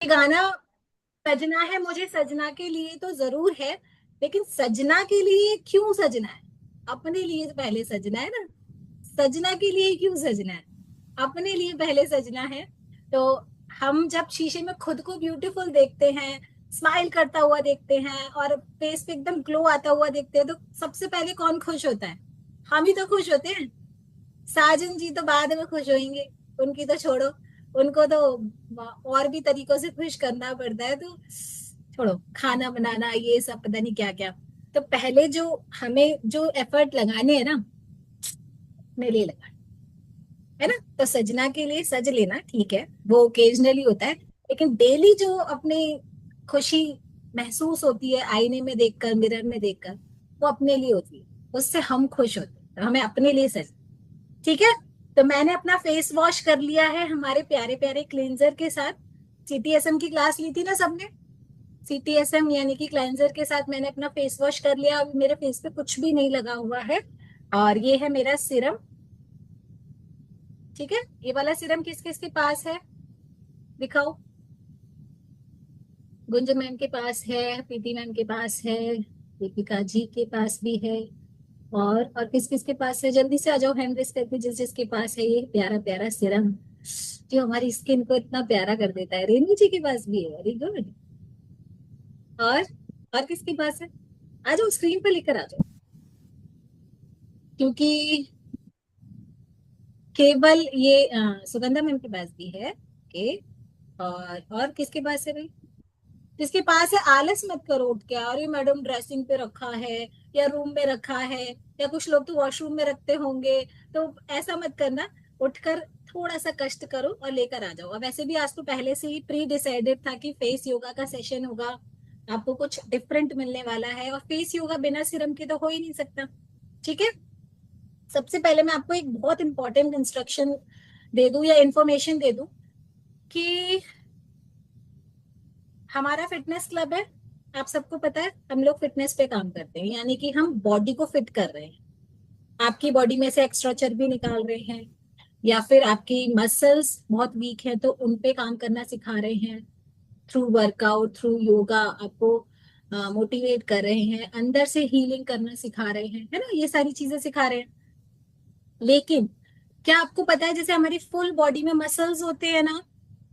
ये गाना सजना है मुझे सजना के लिए तो जरूर है, लेकिन सजना के लिए क्यों सजना है? अपने लिए तो पहले सजना है ना। सजना के लिए क्यों सजना है? अपने लिए पहले सजना है। तो हम जब शीशे में खुद को ब्यूटीफुल देखते हैं, स्माइल करता हुआ देखते हैं और फेस पे एकदम ग्लो आता हुआ देखते हैं, तो सबसे पहले कौन खुश होता है? हम ही तो खुश होते हैं। साजन जी तो बाद में खुश होंगे, उनकी तो छोड़ो। उनको तो और भी तरीकों से खुश करना पड़ता है, तो छोड़ो, खाना बनाना ये सब पता नहीं क्या क्या। तो पहले जो हमें जो एफर्ट लगाने हैं ना, मेरे लिए लगा, है ना। तो सजना के लिए सज लेना ठीक है, वो ओकेजनली होता है, लेकिन डेली जो अपनी खुशी महसूस होती है आईने में देखकर, मिरर में देखकर, वो अपने लिए होती है। उससे हम खुश होते हैं, तो हमें अपने लिए सज, ठीक है। तो मैंने अपना फेस वॉश कर लिया है हमारे प्यारे प्यारे क्लींजर के साथ। सीटीएसएम की क्लास ली थी ना सबने। सीटीएसएम यानी कि क्लेंजर के साथ मैंने अपना फेस वॉश कर लिया। अभी मेरे फेस पे कुछ भी नहीं लगा हुआ है। और ये है मेरा सिरम, ठीक है। ये वाला सिरम किस किस के पास है, दिखाओ। गुंज मैम के पास है, प्रीति मैम के पास है, दीपिका जी के पास भी है। और किस किस के पास है? जल्दी से आ जाओ हैंड रेस करके, जिस जिसके पास है ये प्यारा प्यारा सिरम जो हमारी स्किन को इतना प्यारा कर देता है। रेनू जी के पास भी है, वेरी गुड। और और किसके पास है? आ जाओ, स्क्रीन पे लेकर आ जाओ, क्योंकि केवल ये सुगंधा मैम के पास भी है। ओके। और किसके पास है भाई? जिसके पास है आलस मत करो उठ के, अरे मैडम ड्रेसिंग पे रखा है या रूम में रखा है, या कुछ लोग तो वॉशरूम में रखते होंगे। तो ऐसा मत करना, उठकर थोड़ा सा कष्ट करो और लेकर आ जाओ। अब वैसे भी आज तो पहले से ही प्री डिसाइडेड था कि फेस योगा का सेशन होगा, आपको कुछ डिफरेंट मिलने वाला है, और फेस योगा बिना सिरम के तो हो ही नहीं सकता, ठीक है। सबसे पहले मैं आपको एक बहुत इंपॉर्टेंट इंस्ट्रक्शन दे दूं या इंफॉर्मेशन दे दूं कि हमारा फिटनेस क्लब है। आप सबको पता है हम लोग फिटनेस पे काम करते हैं, यानी कि हम बॉडी को फिट कर रहे हैं। आपकी बॉडी में से एक्स्ट्रा चर्बी निकाल रहे हैं, या फिर आपकी मसल्स बहुत वीक है तो उन पे काम करना सिखा रहे हैं। थ्रू वर्कआउट, थ्रू योगा आपको मोटिवेट कर रहे हैं, अंदर से हीलिंग करना सिखा रहे हैं, है ना, ये सारी चीजें सिखा रहे हैं। लेकिन क्या आपको पता है, जैसे हमारी फुल बॉडी में मसल्स होते हैं ना,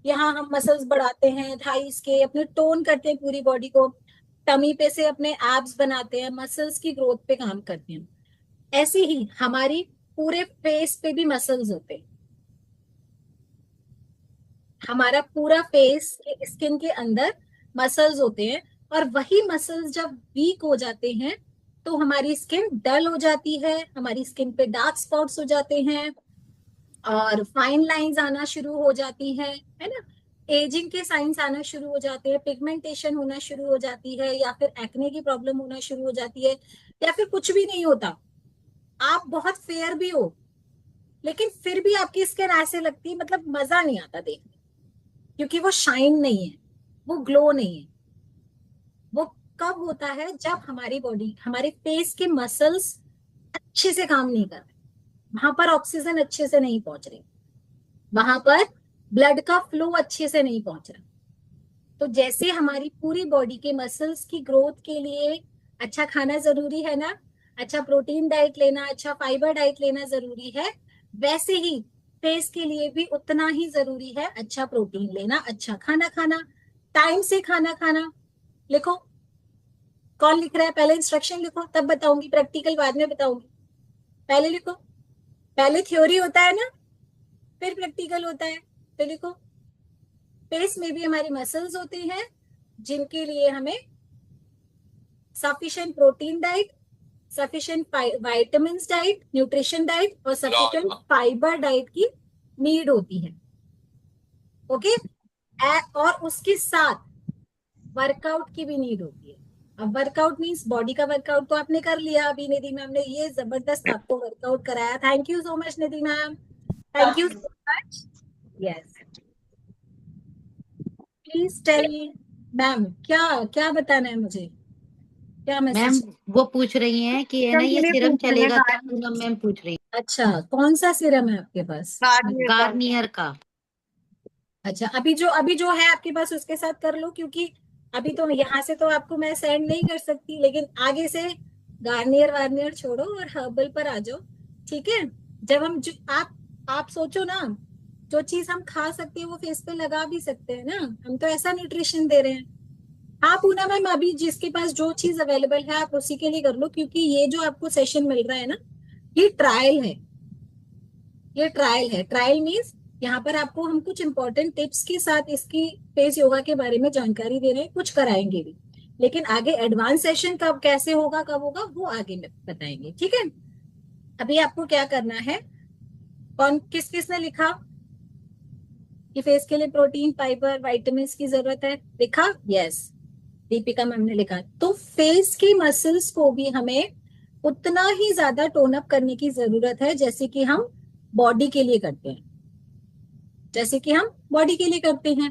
यहाँ हम मसल्स बढ़ाते हैं, थाइस के अपने टोन करते हैं पूरी बॉडी को, टमी पे से अपने एब्स बनाते हैं, मसल्स की ग्रोथ पे काम करते हैं। ऐसे ही हमारी पूरे फेस पे भी मसल्स होते हैं। हमारा पूरा फेस के स्किन के अंदर मसल्स होते हैं, और वही मसल्स जब वीक हो जाते हैं तो हमारी स्किन डल हो जाती है, हमारी स्किन पे डार्क स्पॉट्स हो जाते हैं, और फाइन लाइंस आना शुरू हो जाती है ना। एजिंग के साइंस आना शुरू हो जाते हैं, पिगमेंटेशन होना शुरू हो जाती है, या फिर एक्ने की प्रॉब्लम होना शुरू हो जाती है, या फिर कुछ भी नहीं होता। आप बहुत फेयर भी हो, लेकिन फिर भी आपकी स्किन ऐसे लगती है, मतलब मजा नहीं आता देखने, क्योंकि वो शाइन नहीं है, वो ग्लो नहीं है। वो कब होता है? जब हमारी बॉडी, हमारे फेस के मसल्स अच्छे से काम नहीं कर रहे, वहां पर ऑक्सीजन अच्छे से नहीं पहुंच रही, वहां पर ब्लड का फ्लो अच्छे से नहीं पहुंच रहा। तो जैसे हमारी पूरी बॉडी के मसल्स की ग्रोथ के लिए अच्छा खाना जरूरी है ना, अच्छा प्रोटीन डाइट लेना, अच्छा फाइबर डाइट लेना जरूरी है, वैसे ही फेस के लिए भी उतना ही जरूरी है अच्छा प्रोटीन लेना, अच्छा खाना खाना, टाइम से खाना खाना। लिखो, कौन लिख रहा है? पहले इंस्ट्रक्शन लिखो, तब बताऊंगी, प्रैक्टिकल बाद में बताऊंगी। पहले लिखो। पहले थ्योरी होता है ना, फिर प्रैक्टिकल होता है। तो लिखो, फेस में भी हमारे मसल्स होते हैं, जिनके लिए हमें sufficient protein diet, sufficient vitamin diet, nutrition diet और सफिशिएंट फाइबर डाइट की नीड होती है। ओके। और उसके साथ वर्कआउट की भी नीड होती है। अब वर्कआउट मीन्स बॉडी का वर्कआउट तो आपने कर लिया अभी, निधि मैम ने ये जबरदस्त आपको वर्कआउट कराया, thank you so much Nidhi ma'am, thank you so much. Yes, please tell me ma'am, क्या क्या बताना है मुझे, क्या मैम मैसेज? वो पूछ रही हैं कि है ना सिरम के ये लिए सिरम पूछ रहे हैं चलेगा क्या, गार्नियर। पूनम मैम पूछ रही अच्छा, कौन सा सिरम है आपके पास? गार्नियर का। गार्नियर का। अच्छा, अभी जो है आपके पास उसके साथ कर लो, क्योंकि अभी तो यहाँ से तो आपको मैं सेंड नहीं कर सकती, लेकिन आगे से गार्नियर वार्नियर छोड़ो और हर्बल पर आ जाओ। ठीक है। जब हम आप सोचो ना, जो चीज हम खा सकते हैं वो फेस पे लगा भी सकते हैं ना, हम तो ऐसा न्यूट्रिशन दे रहे हैं। हाँ पूना मैम, अभी जिसके पास जो चीज अवेलेबल है आप उसी के लिए कर लो, क्योंकि ये जो आपको सेशन मिल रहा है ना, ये ट्रायल है। ये ट्रायल है। ट्रायल मीन्स यहाँ पर आपको हम कुछ इंपॉर्टेंट टिप्स के साथ इसकी फेस योगा के बारे में जानकारी दे रहे हैं, कुछ कराएंगे भी, लेकिन आगे एडवांस सेशन कब कैसे होगा कब होगा वो आगे में बताएंगे। ठीक है। अभी आपको क्या करना है, कौन किस किस ने लिखा कि फेस के लिए प्रोटीन फाइबर विटामिन की जरूरत है, लिखा? यस, दीपिका मैम ने लिखा। तो फेस की मसल्स को भी हमें उतना ही ज्यादा टोन अप करने की जरूरत है जैसे कि हम बॉडी के लिए करते हैं, जैसे कि हम बॉडी के लिए करते हैं।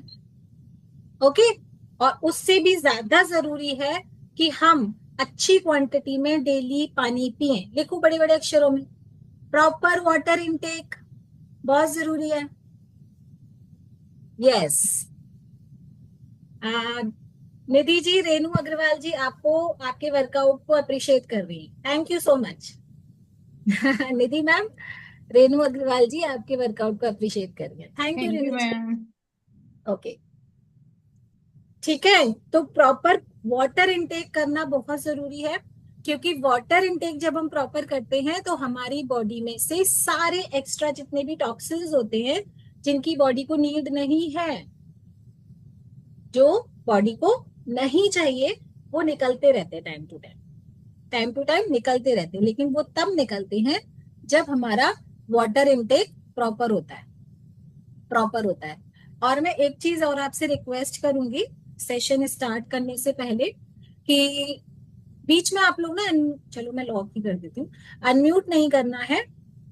ओके। और उससे भी ज्यादा जरूरी है कि हम अच्छी क्वांटिटी में डेली पानी पिए, लिखो बड़े बड़े अक्षरों में, प्रॉपर वाटर इनटेक बहुत जरूरी है। यस। निधि जी, रेनू अग्रवाल जी आपको आपके वर्कआउट को अप्रिशिएट कर रही है, thank you so much. Nidhi ma'am, Renu Agarwal ji आपके वर्कआउट को अप्रिशिएट कर रही है, thank you thank you Renu ji. Ma'am. Okay. ठीक है। तो प्रॉपर वाटर इनटेक करना बहुत जरूरी है, क्योंकि वाटर इनटेक जब हम प्रॉपर करते हैं तो हमारी बॉडी में से सारे एक्स्ट्रा जितने भी टॉक्सिन्स होते हैं जिनकी बॉडी को नीड नहीं है, जो बॉडी को नहीं चाहिए, वो निकलते रहते हैं time to time, time to time निकलते रहते हैं, लेकिन वो तब निकलते हैं जब हमारा वाटर इनटेक प्रॉपर होता है, प्रॉपर होता है। और मैं एक चीज और आपसे रिक्वेस्ट करूंगी सेशन स्टार्ट करने से पहले, कि बीच में आप लोग ना चलो मैं लॉक ही कर देती हूँ, अनम्यूट नहीं करना है।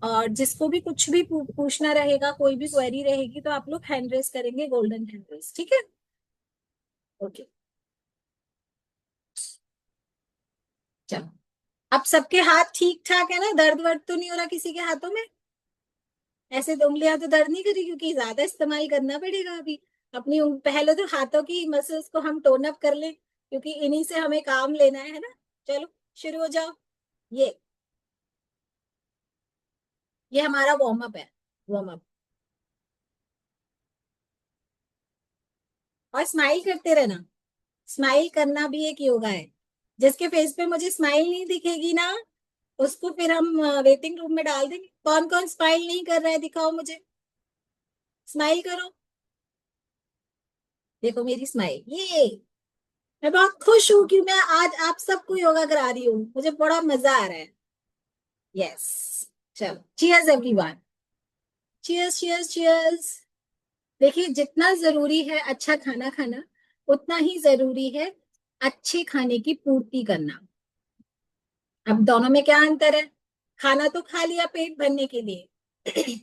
और जिसको भी कुछ भी पूछना रहेगा, कोई भी क्वेरी रहेगी, तो आप लोग हैंड रेस करेंगे, गोल्डन हैंड रेस। ठीक है। ओके। चलो, अब सबके हाथ ठीक ठाक है ना, दर्द वर्द तो नहीं हो रहा किसी के हाथों में? ऐसे तो उंगलियां तो दर्द नहीं करी, क्योंकि ज्यादा इस्तेमाल करना पड़ेगा अभी अपनी पहले तो हाथों की मसल्स को हम टोन अप कर लें, क्योंकि इन्हीं से हमें काम लेना है ना। चलो शुरू हो जाओ। ये ये हमारा वार्म अप है, वार्म अप। और स्माइल करते रहना, स्माइल करना भी एक योगा है। जिसके फेस पे मुझे स्माइल नहीं दिखेगी ना, उसको फिर हम वेटिंग रूम में डाल देंगे। कौन कौन स्माइल नहीं कर रहा है, दिखाओ मुझे, स्माइल करो। देखो मेरी स्माइल, ये मैं बहुत खुश हूं कि मैं आज आप सबको योगा करा रही हूँ, मुझे बड़ा मजा आ रहा है। यस। चलो cheers everyone, cheers cheers cheers. देखिए, जितना जरूरी है अच्छा खाना खाना, उतना ही जरूरी है अच्छे खाने की पूर्ति करना। अब दोनों में क्या अंतर है? खाना तो खा लिया पेट भरने के लिए,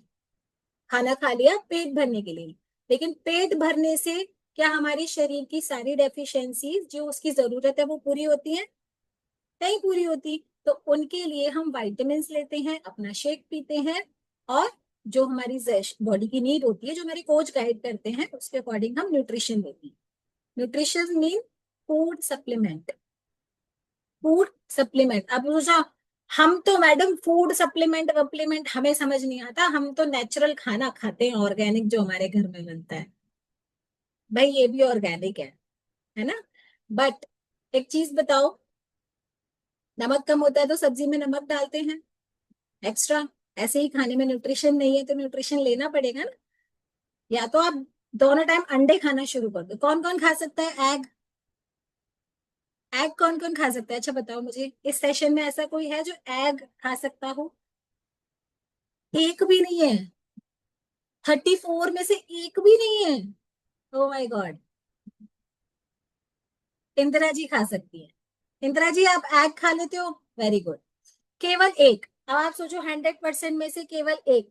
खाना खा लिया पेट भरने के लिए, लेकिन पेट भरने से क्या हमारे शरीर की सारी डेफिशिएंसी जो उसकी जरूरत है वो पूरी होती है? नहीं पूरी होती। तो उनके लिए हम वाइटामिन लेते हैं, अपना शेक पीते हैं, और जो हमारी बॉडी की नीड होती है, जो हमारे कोच गाइड करते हैं, उसके अकॉर्डिंग हम न्यूट्रिशन लेते हैं। Nutrition mean food supplement, food supplement. अब सोचा, हम तो मैडम फूड सप्लीमेंट वप्लीमेंट हमें समझ नहीं आता, हम तो नेचुरल खाना खाते हैं, ऑर्गेनिक जो हमारे घर में बनता है। भाई ये भी ऑर्गेनिक है ना? बट एक चीज बताओ, नमक कम होता है तो सब्जी में नमक डालते हैं एक्स्ट्रा, ऐसे ही खाने में न्यूट्रिशन नहीं है तो न्यूट्रिशन लेना पड़ेगा ना। या तो आप दोनों टाइम अंडे खाना शुरू कर दो। कौन कौन खा सकता है एग? एग कौन कौन खा सकता है? अच्छा बताओ मुझे, इस सेशन में ऐसा कोई है जो एग खा सकता हो? एक भी नहीं है। 34 में से एक भी नहीं है। Oh my god. Indira ji खा सकती है। इंदिरा जी आप एग खा लेते हो, वेरी गुड। केवल एक। अब आप सोचो 100% में से केवल एक,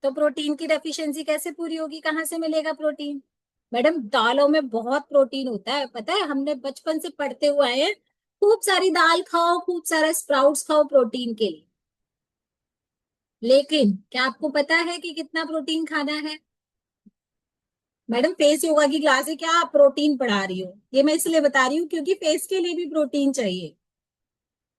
तो प्रोटीन की डेफिशिएंसी कैसे पूरी होगी, कहाँ से मिलेगा प्रोटीन? मैडम दालों में बहुत प्रोटीन होता है, पता है, हमने बचपन से पढ़ते हुए आए हैं। खूब सारी दाल खाओ, खूब सारा स्प्राउट्स खाओ प्रोटीन के लिए, लेकिन क्या आपको पता है कि कितना प्रोटीन खाना है? मैडम फेस योगा की क्लास है, क्या आप प्रोटीन पढ़ा रही हो? ये मैं इसलिए बता रही हूँ क्योंकि फेस के लिए भी प्रोटीन चाहिए।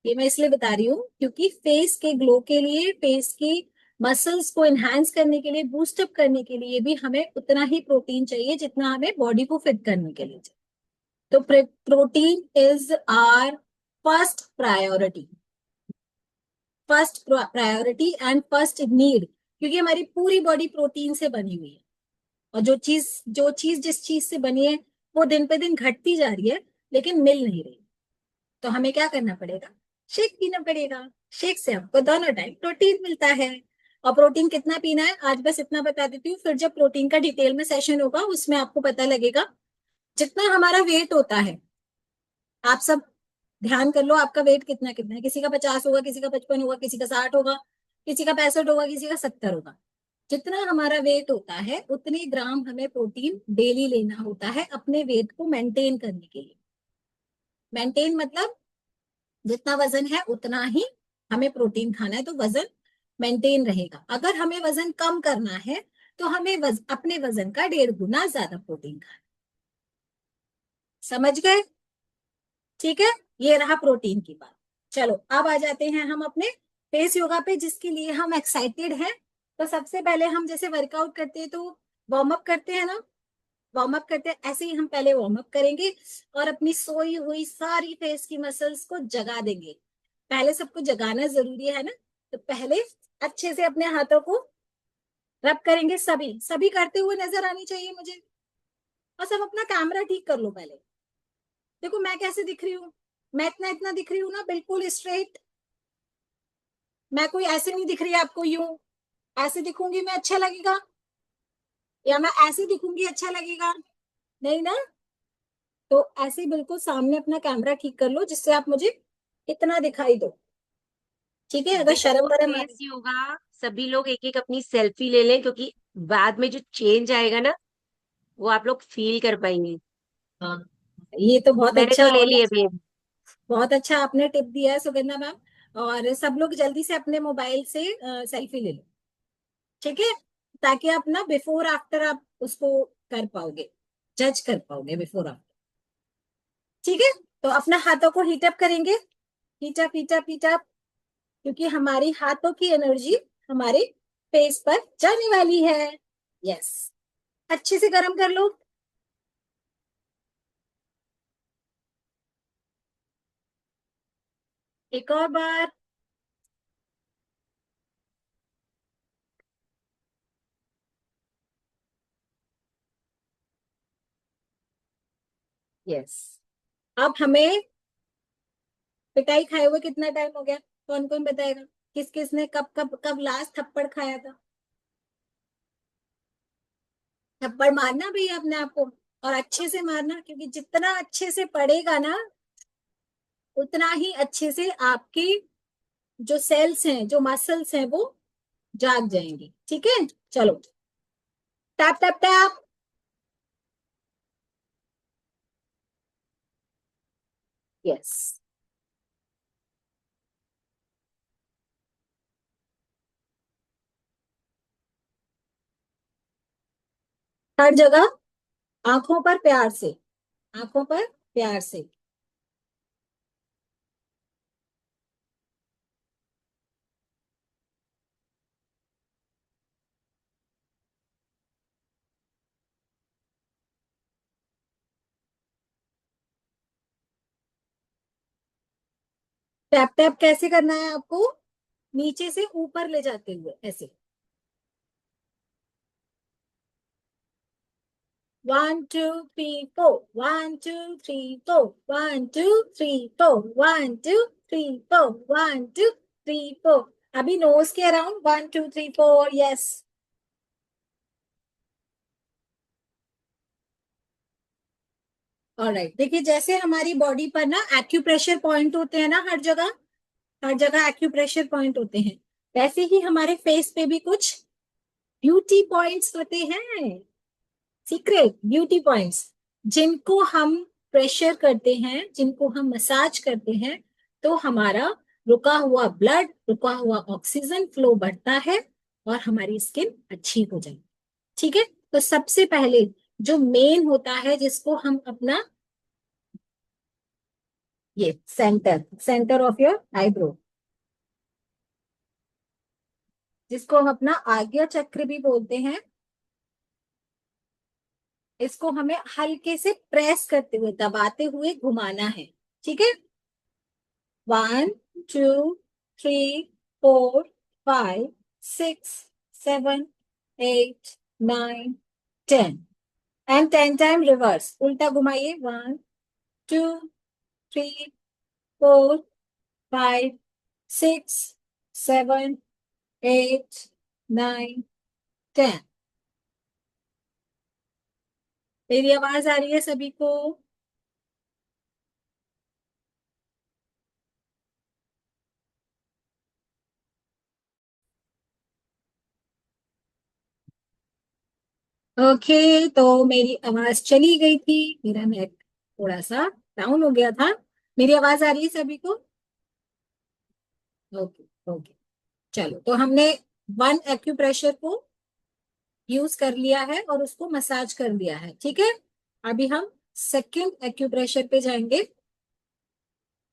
ये मैं इसलिए बता रही हूँ क्योंकि फेस के ग्लो के लिए, फेस की मसल्स को एनहांस करने के लिए, बूस्टअप करने के लिए भी हमें उतना ही प्रोटीन चाहिए जितना हमें बॉडी को फिट करने के लिए चाहिए। तो protein is our first priority, first priority and first need, क्योंकि हमारी पूरी बॉडी प्रोटीन से बनी हुई है। और जो चीज जिस चीज से बनी है वो दिन पे दिन घटती जा रही है, लेकिन मिल नहीं रही। तो हमें क्या करना पड़ेगा? शेक पीना पड़ेगा। शेक से हमको दोनों टाइम प्रोटीन मिलता है। और प्रोटीन कितना पीना है आज बस इतना बता देती हूँ, फिर जब प्रोटीन का डिटेल में सेशन होगा उसमें आपको पता लगेगा। जितना हमारा वेट होता है, आप सब ध्यान कर लो, आपका वेट कितना कितना है। किसी का 50 होगा, किसी का 55 होगा, किसी का 60 होगा, किसी का 65 होगा, किसी का 70 होगा। जितना हमारा वेट होता है उतने ग्राम हमें प्रोटीन डेली लेना होता है अपने वेट को मेंटेन करने के लिए। मेंटेन मतलब जितना वजन है उतना ही हमें प्रोटीन खाना है, तो वजन मेंटेन रहेगा। अगर हमें वजन कम करना है तो हमें अपने वजन का 1.5 गुना ज्यादा प्रोटीन खाना। समझ गए? ठीक है, ये रहा प्रोटीन की बात। चलो अब आ जाते हैं हम अपने फेस योगा पे, जिसके लिए हम एक्साइटेड हैं। तो सबसे पहले हम जैसे वर्कआउट करते हैं तो वार्म अप करते हैं ना, वार्म अप करते हैं, ऐसे ही हम पहले वार्म अप करेंगे और अपनी सोई हुई सारी फेस की मसल्स को जगा देंगे। पहले सबको जगाना जरूरी है ना, तो पहले अच्छे से अपने हाथों को रब करेंगे। सभी सभी करते हुए नजर आनी चाहिए मुझे। और सब अपना कैमरा ठीक कर लो पहले। देखो मैं कैसे दिख रही हूँ, मैं इतना इतना दिख रही हूँ ना, बिल्कुल स्ट्रेट। मैं कोई ऐसे नहीं दिख रही आपको यूं। ऐसे दिखूंगी मैं अच्छा लगेगा, या मैं ऐसे दिखूंगी अच्छा लगेगा? नहीं ना। तो ऐसे बिल्कुल सामने अपना कैमरा ठीक कर लो जिससे आप मुझे इतना दिखाई दो। ठीक है, अगर शर्म बिफोर वरम आ फेस योगा सभी लोग एक एक अपनी सेल्फी ले लें, क्योंकि बाद में जो चेंज आएगा ना वो आप लोग फील कर पाएंगे। हाँ, ये तो बहुत मैंने अच्छा तो ले और ली अभी। बहुत अच्छा आपने टिप दिया है सुगंधा मैम। और सब लोग जल्दी से अपने मोबाइल से सेल्फी ले लो। ठीक है, ताकि आप ना बिफोर आफ्टर आप उसको कर पाओगे, जज कर पाओगे बिफोर आफ्टर। ठीक है, तो अपना हाथों को हीटअप करेंगे। हीटअप हीटअप हीटअप, क्योंकि हमारी हाथों की एनर्जी हमारे फेस पर जाने वाली है। यस, अच्छे से गर्म कर लो। एक और बार। यस, अब हमें पिटाई खाए हुए कितना टाइम हो गया? कौन कौन बताएगा? किस किस ने कब कब कब लास्ट थप्पड़ खाया था? थप्पड़ मारना भैया अपने आप को, और अच्छे से मारना, क्योंकि जितना अच्छे से पड़ेगा ना उतना ही अच्छे से आपकी जो सेल्स हैं, जो मसल्स हैं, वो जाग जाएंगी। ठीक है, चलो टैप टैप टैप। यस, हर जगह आंखों पर प्यार से, आंखों पर प्यार से। टैप टैप कैसे करना है आपको? नीचे से ऊपर ले जाते हुए ऐसे। 1 2 3 4, 1 2 3 4, 1 2 3 4, 1 2 3 4, 1 2 3 4। अभी नोज के अराउंड 1 2 3 4। Yes, alright. देखिए जैसे हमारी बॉडी पर ना एक्यूप्रेशर पॉइंट होते हैं ना, हर जगह एक्यूप्रेशर पॉइंट होते हैं, वैसे ही हमारे फेस पे भी कुछ ब्यूटी पॉइंट्स होते हैं। सीक्रेट ब्यूटी पॉइंट्स, जिनको हम प्रेशर करते हैं, जिनको हम मसाज करते हैं, तो हमारा रुका हुआ ब्लड, रुका हुआ ऑक्सीजन फ्लो बढ़ता है और हमारी स्किन अच्छी हो जाएगी। ठीक है, तो सबसे पहले जो मेन होता है, जिसको हम अपना ये centre centre of your eyebrow, जिसको हम अपना आज्ञा चक्र भी बोलते हैं, इसको हमें हल्के से प्रेस करते हुए, दबाते हुए घुमाना है। ठीक है, 1 2 3 4 5 6 7 8 9 10 एंड 10 टाइम रिवर्स, उल्टा घुमाइए। 1 2 3 4 5 6 7 8 9 10। मेरी आवाज आ रही है सभी को? ओके, तो मेरी आवाज चली गई थी, मेरा नेट थोड़ा सा डाउन हो गया था। मेरी आवाज आ रही है सभी को? ओके ओके, चलो, तो हमने 1 एक्यूप्रेशर को यूज कर लिया है और उसको मसाज कर लिया है। ठीक है, अभी हम 2 एक्यूप्रेशर पे जाएंगे।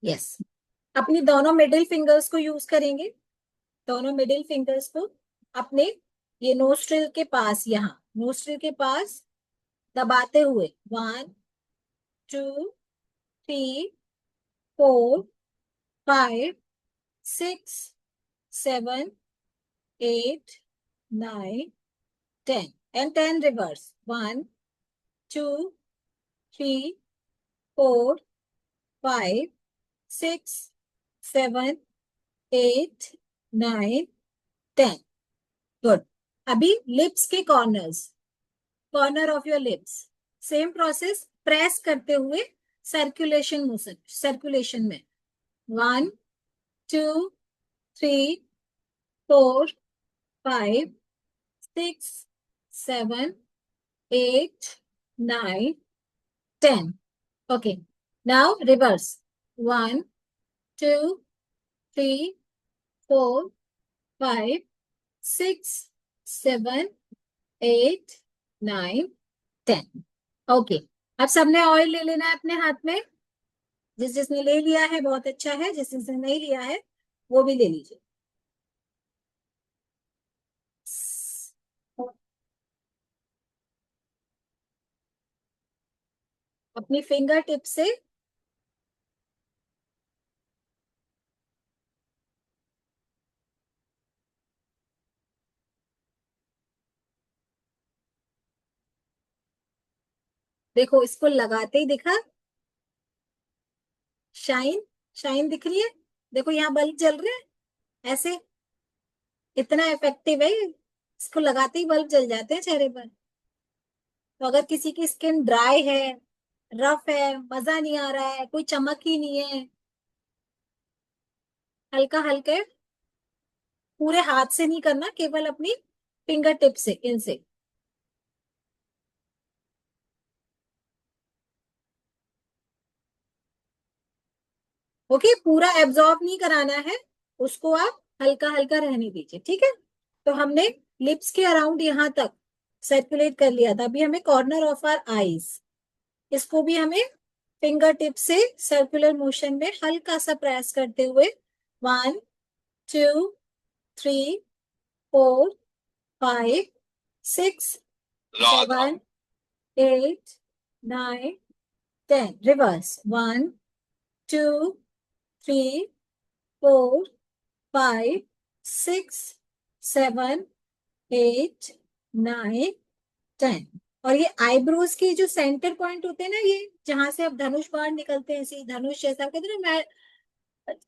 यस, अपनी दोनों मिडिल फिंगर्स को यूज करेंगे, दोनों मिडिल फिंगर्स को अपने ये नोस्ट्रिल के पास, यहाँ नोस्ट्रिल के पास दबाते हुए 1 2 3 4 5 6 7 8 9 10 एंड 10 रिवर्स। 1 2 3 4 5 6 7 8 9 10। गुड। अभी लिप्स के corners, corner of your lips, same process, press करते हुए सर्कुलेशन मोशन, सर्कुलेशन में 1 2 3 4 5 6 7 8 9 10। Okay, now reverse. 1 2 3 4 5 6 7 8 9 10। ओके, अब सबने ऑयल ले लेना है अपने हाथ में। जिस जिसने ले लिया है बहुत अच्छा है, जिस जिसने नहीं लिया है वो भी ले लीजिए। अपनी फिंगर टिप से देखो, इसको लगाते ही दिखा शाइन, शाइन दिख रही है। देखो यहाँ बल्ब जल रहे हैं ऐसे, इतना इफेक्टिव है, इसको लगाते ही बल्ब जल जाते हैं चेहरे पर। तो अगर किसी की स्किन ड्राई है, रफ है, मजा नहीं आ रहा है, कोई चमक ही नहीं है, हल्का हल्के, पूरे हाथ से नहीं करना, केवल अपनी फिंगर टिप से, इनसे। ओके, पूरा एब्जॉर्ब नहीं कराना है उसको, आप हल्का हल्का रहने दीजिए। ठीक है, तो हमने लिप्स के अराउंड यहाँ तक सर्कुलेट कर लिया था। अभी हमें कॉर्नर ऑफ आर आईज, इसको भी हमें फिंगर टिप से सर्कुलर मोशन में हल्का सा प्रेस करते हुए 1 2 3 4 5 6 7 8 9 10। रिवर्स। 1 2 3 4 5 6 7 8 9 10। और ये आईब्रोज के जो सेंटर पॉइंट होते हैं ना, ये जहां से अब धनुष बाण निकलते हैं, ऐसे धनुष जैसा कहते हैं ना, मैं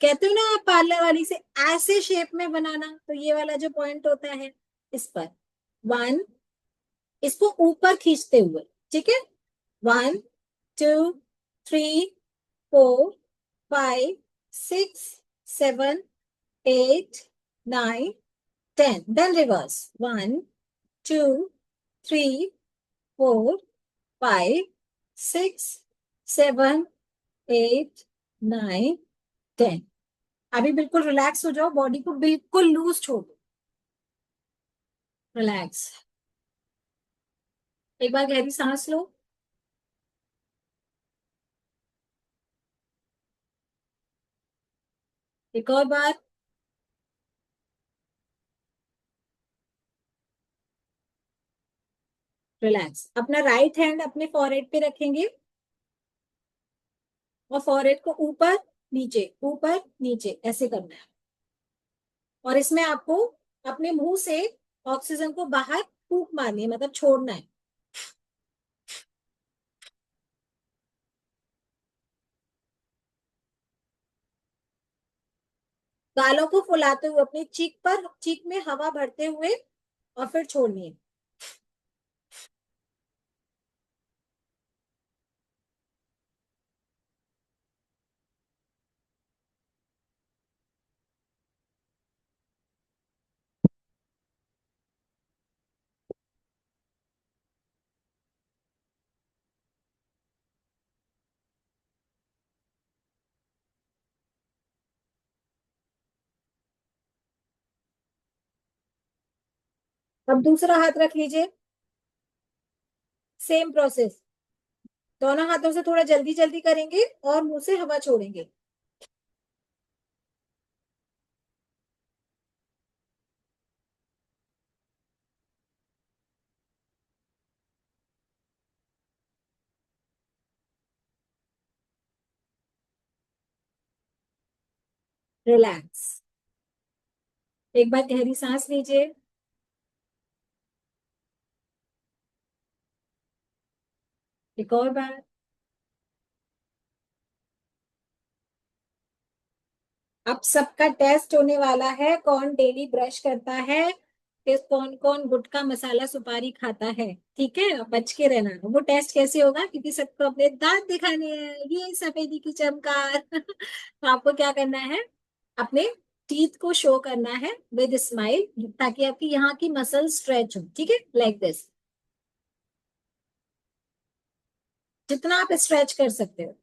कहते हो ना पार्लर वाली से, ऐसे शेप में बनाना, तो ये वाला जो पॉइंट होता है इस पर 1, इसको ऊपर खींचते हुए। ठीक है, 1 2 3 4 5 6 7 8 9 10। Then reverse. 1 2 3 4 5 6 7 8 9 10। अभी बिल्कुल रिलैक्स हो जाओ, बॉडी को बिल्कुल लूज छोड़ दो, रिलैक्स। एक बार गहरी सांस लो। एक और बार। रिलैक्स। अपना राइट हैंड अपने फॉरहेड पे रखेंगे और फॉरहेड को ऊपर नीचे ऐसे करना है। और इसमें आपको अपने मुंह से ऑक्सीजन को बाहर फूंक मारनी है, मतलब छोड़ना है। गालों को फुलाते हुए अपनी चीक में हवा भरते हुए और फिर छोड़नी है। अब दूसरा हाथ रख लीजिए। Same process. दोनों हाथों से थोड़ा जल्दी जल्दी करेंगे और मुंह से हवा छोड़ेंगे। रिलैक्स। एक बार गहरी सांस लीजिए। एक और बार। अब सबका टेस्ट होने वाला है, कौन डेली ब्रश करता है, किस कौन कौन गुटखा मसाला सुपारी खाता है। ठीक है, अब बच के रहना। वो टेस्ट कैसे होगा, क्योंकि सबको अपने दांत दिखाने हैं, ये सफेदी की चमकार। तो आपको क्या करना है, अपने टीथ को शो करना है विद स्माइल, ताकि आपकी यहाँ की मसल स्ट्रेच हो। ठीक है, लाइक दिस, जितना आप स्ट्रेच कर सकते हो।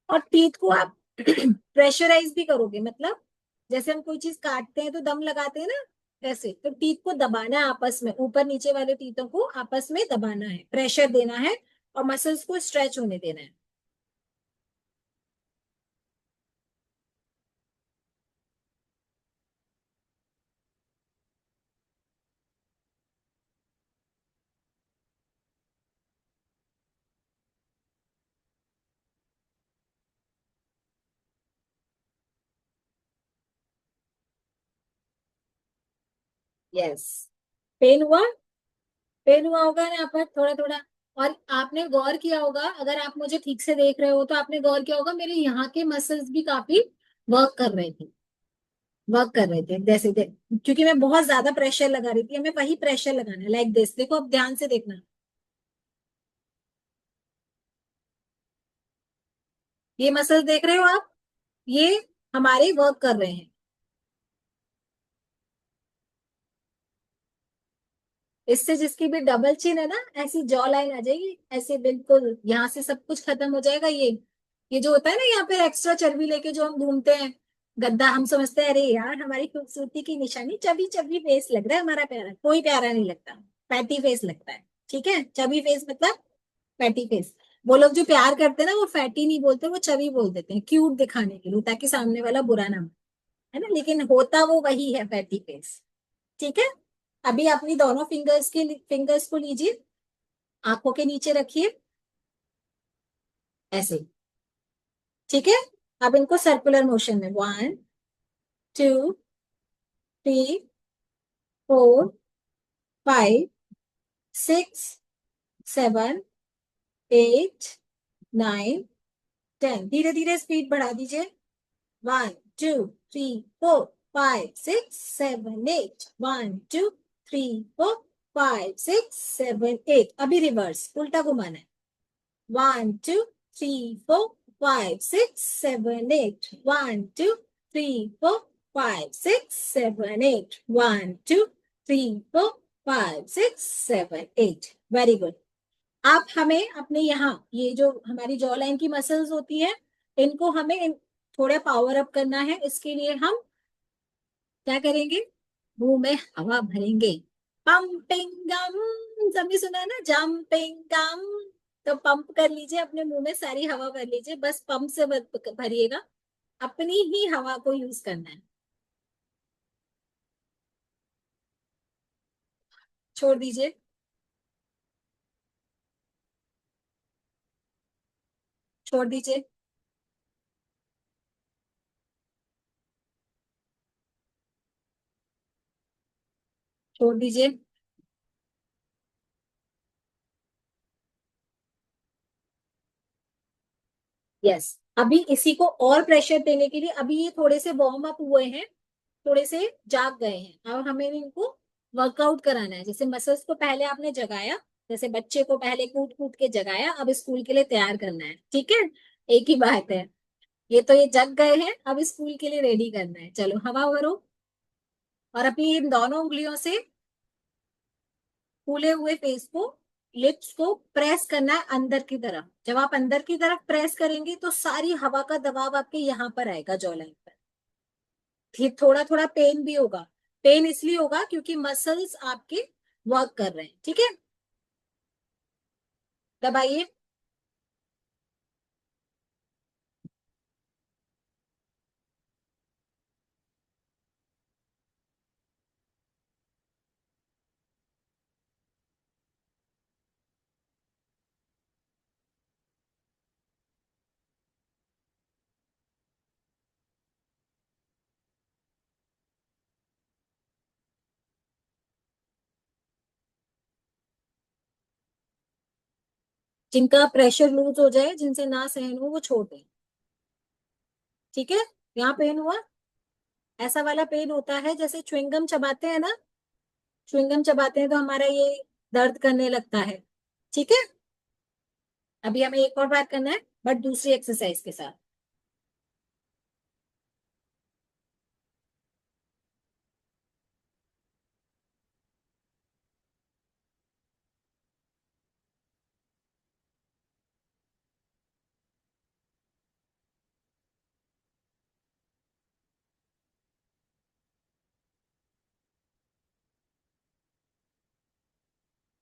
और टीथ को आप प्रेशराइज भी करोगे, मतलब जैसे हम कोई चीज काटते हैं तो दम लगाते हैं ना, ऐसे तो टीथ को दबाना है आपस में, ऊपर नीचे वाले टीथों को आपस में दबाना है, प्रेशर देना है और मसल्स को स्ट्रेच होने देना है। यस। पेन हुआ? पेन हुआ होगा ना यहाँ पर थोड़ा थोड़ा। और आपने गौर किया होगा, अगर आप मुझे ठीक से देख रहे हो तो आपने गौर किया होगा मेरे यहाँ के मसल्स भी काफी वर्क कर रहे थे, क्योंकि मैं बहुत ज्यादा प्रेशर लगा रही थी। हमें वही प्रेशर लगाना है, लाइक दिस। देखो, अब ध्यान से देखना। ये मसल्स देख रहे हो आप, ये हमारे वर्क कर रहे हैं। इससे जिसकी भी डबल चिन है ना, ऐसी जॉ लाइन आ जाएगी, ऐसे बिल्कुल यहाँ से सब कुछ खत्म हो जाएगा। ये जो होता है ना, यहाँ पे एक्स्ट्रा चर्बी लेके जो हम घूमते हैं, गद्दा, हम समझते हैं अरे यार हमारी खूबसूरती की निशानी, चबी चबी फेस लग रहा है हमारा, प्यारा। कोई प्यारा नहीं लगता, फैटी फेस लगता है। ठीक है, चबी फेस मतलब फैटी फेस। वो लोग जो प्यार करते हैं ना, वो फैटी नहीं बोलते, वो चबी बोल देते हैं, क्यूट दिखाने के लिए, ताकि सामने वाला बुरा ना माने, है ना, लेकिन होता वो वही है, फैटी फेस। ठीक है। अभी अपनी दोनों फिंगर्स को लीजिए, आंखों के नीचे रखिए, ऐसे। ठीक है। अब इनको सर्कुलर मोशन में, 1, 2, 3, 4, 5, 6, 7, 8, 9, 10। धीरे धीरे स्पीड बढ़ा दीजिए। 1, 2, 3, 4, 5, 6, 7, 8। 1, 2, 3, 4, 5, 6, 7, 8। अभी रिवर्स, उल्टा घुमाना है। 1, 2, 3, 4, 5, 6, 7, 8। 1, 2, 3, 4, 5, 6, 7, 8। 1, 2, 3, 4, 5, 6, 7, 8। Very good. आप हमें अपने यहाँ, ये जो हमारी जॉ लाइन की मसल्स होती है, इनको हमें थोड़ा पावर अप करना है। इसके लिए हम क्या करेंगे, मुंह में हवा भरेंगे। पंपिंग गम, सभी सुना है ना, जंपिंग गम। तो पंप कर लीजिए, अपने मुंह में सारी हवा भर लीजिए, बस पंप से भरिएगा, अपनी ही हवा को यूज करना है। छोड़ दीजिए, छोड़ दीजिए, छोड़ दीजिए। यस, अभी इसी को और प्रेशर देने के लिए, अभी ये थोड़े से वार्म अप हुए हैं, थोड़े से जाग गए हैं, अब हमें इनको वर्कआउट कराना है। जैसे मसल्स को पहले आपने जगाया, जैसे बच्चे को पहले कूट कूट के जगाया, अब स्कूल के लिए तैयार करना है, ठीक है। एक ही बात है, ये तो ये जग गए हैं, अब स्कूल के लिए रेडी करना है। चलो हवा भरो, और अपनी इन दोनों उंगलियों से फूले हुए फेस को, लिप्स को प्रेस करना है अंदर की तरफ। जब आप अंदर की तरफ प्रेस करेंगे तो सारी हवा का दबाव आपके यहाँ पर आएगा, जॉ लाइन पर। फिर थोड़ा थोड़ा पेन भी होगा, पेन इसलिए होगा क्योंकि मसल्स आपके वर्क कर रहे हैं, ठीक है। दबाइए। जिनका प्रेशर लूज हो जाए, जिनसे ना सहन हो, वो छोड़ दें, ठीक है। यहाँ पेन हुआ, ऐसा वाला पेन होता है जैसे च्युइंगम चबाते हैं ना, च्युइंगम चबाते हैं तो हमारा ये दर्द करने लगता है, ठीक है। अभी हमें एक और बार करना है, बट दूसरी एक्सरसाइज के साथ।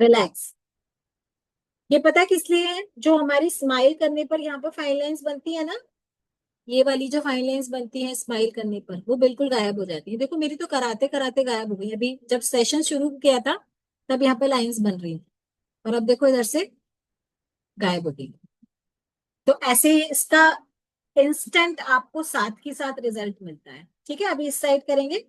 रिलैक्स। ये पता है किस लिए है? जो हमारी स्माइल करने पर यहाँ पर फाइन लाइंस बनती है ना, ये वाली जो फाइन लाइंस बनती है स्माइल करने पर, वो बिल्कुल गायब हो जाती है। देखो मेरी तो कराते कराते गायब हो गई, अभी जब सेशन शुरू किया था तब यहाँ पे लाइंस बन रही थी, और अब देखो इधर से गायब हो गई। तो ऐसे ही इसका इंस्टेंट आपको साथ के साथ रिजल्ट मिलता है, ठीक है। अभी इस साइड करेंगे।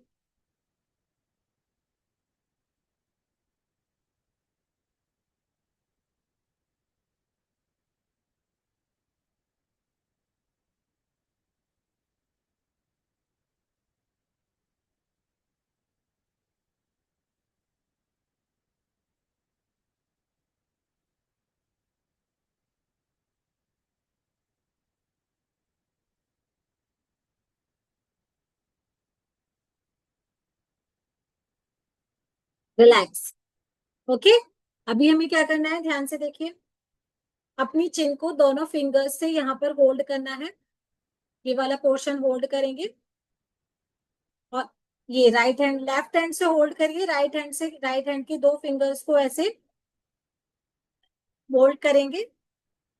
रिलैक्स। ओके, अभी हमें क्या करना है, ध्यान से देखिए। अपनी चिन को दोनों फिंगर्स से यहाँ पर होल्ड करना है, ये वाला पोर्शन होल्ड करेंगे, और ये राइट हैंड, लेफ्ट हैंड से होल्ड करिए, राइट हैंड से, राइट हैंड की दो फिंगर्स को ऐसे होल्ड करेंगे,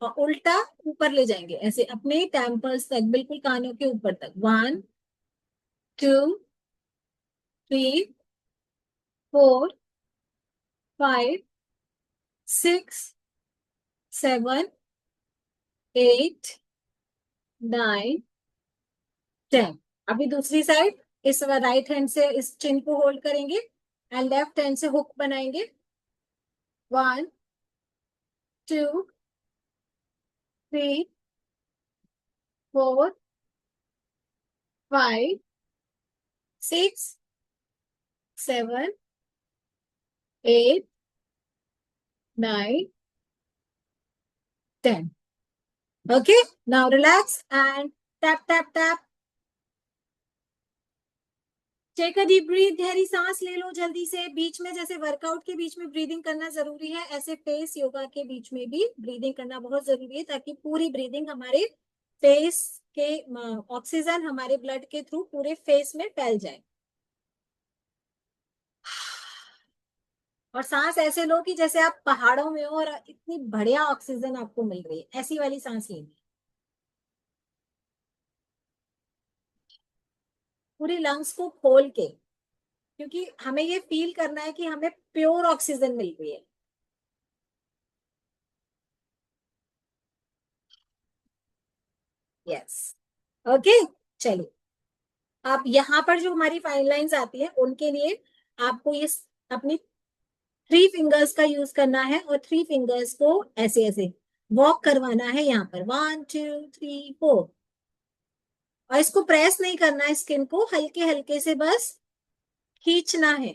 और उल्टा ऊपर ले जाएंगे ऐसे अपने टेम्पल्स तक, बिल्कुल कानों के ऊपर तक। 1 2 3 4 5 6 7 8 9 10। अभी दूसरी साइड, इस राइट हैंड से इस चिन को होल्ड करेंगे, एंड लेफ्ट हैंड से हुक बनाएंगे। 1 2 3 4 5 6 7 8 9 10। Okay, now relax and tap tap tap. Take a deep breath, गहरी सांस ले लो जल्दी से। बीच में जैसे वर्कआउट के बीच में ब्रीदिंग करना जरूरी है, ऐसे फेस योगा के बीच में भी ब्रीदिंग करना बहुत जरूरी है, ताकि पूरी ब्रीदिंग हमारे फेस के, ऑक्सीजन हमारे ब्लड के थ्रू पूरे फेस में फैल जाए। और सांस ऐसे लो कि जैसे आप पहाड़ों में हो और इतनी बढ़िया ऑक्सीजन आपको मिल रही है, ऐसी वाली सांस लेनी। पूरी लंग्स को खोल के, क्योंकि हमें ये फील करना है कि हमें प्योर ऑक्सीजन मिल रही है। Yes, okay. चलिए, आप यहाँ पर जो हमारी फाइन लाइंस आती है उनके लिए आपको ये अपनी 3 फिंगर्स का यूज करना है, और 3 फिंगर्स को ऐसे ऐसे वॉक करवाना है यहाँ पर, 1 2 3 4। और इसको प्रेस नहीं करना है, स्किन को हल्के हल्के से बस खींचना है।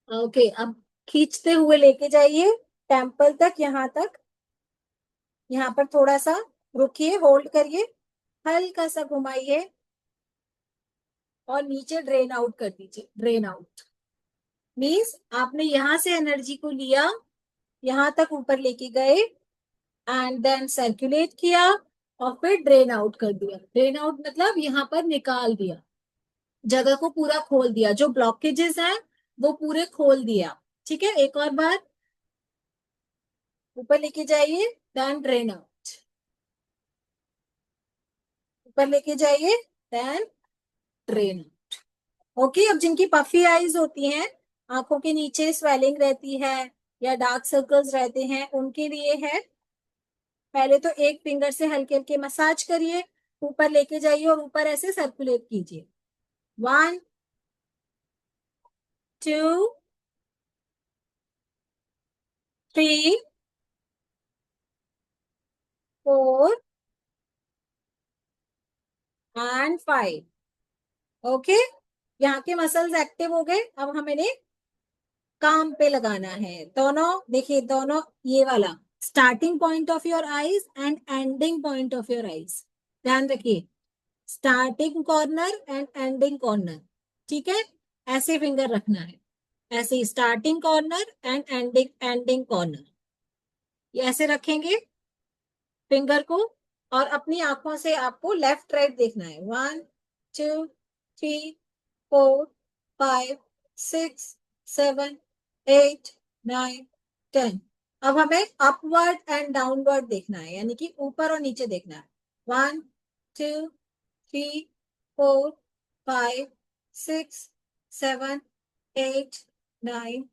ओके, अब खींचते हुए लेके जाइए टेम्पल तक, यहाँ तक। यहाँ पर थोड़ा सा रुकिए, होल्ड करिए, हल्का सा घुमाइए और नीचे ड्रेन आउट कर दीजिए। ड्रेन आउट मीन्स आपने यहां से एनर्जी को लिया, यहां तक ऊपर लेके गए, एंड देन सर्कुलेट किया, और फिर ड्रेन आउट कर दिया। ड्रेन आउट मतलब यहाँ पर निकाल दिया, जगह को पूरा खोल दिया, जो ब्लॉकेजेस हैं वो पूरे खोल दिया। ठीक है, एक और बार ऊपर लेके जाइए, देन ड्रेन आउट। ऊपर लेके जाइए, देन ड्रेन आउट। ओके, अब जिनकी पफी आईज होती हैं, आंखों के नीचे स्वेलिंग रहती है या डार्क सर्कल्स रहते हैं, उनके लिए है, पहले तो एक फिंगर से हल्के हल्के मसाज करिए, ऊपर लेके जाइए और ऊपर ऐसे सर्कुलेट कीजिए। 1 2 3 4 एंड 5। ओके, यहाँ के मसल्स एक्टिव हो गए। अब हमें काम पे लगाना है दोनों। देखिए दोनों, ये वाला starting point of your eyes and ending point of your eyes, ध्यान रखिए। Starting corner and ending corner, ठीक है, ऐसे फिंगर रखना है, ऐसे starting corner and ending ending corner, ये ऐसे रखेंगे फिंगर को। और अपनी आंखों से आपको लेफ्ट राइट देखना है। 1 2 3 4 5 6 7 8 9 10। अब हमें अपवर्ड एंड डाउनवर्ड देखना है, यानी कि ऊपर और नीचे देखना है। 1 2 3 4 5 6 7 8 9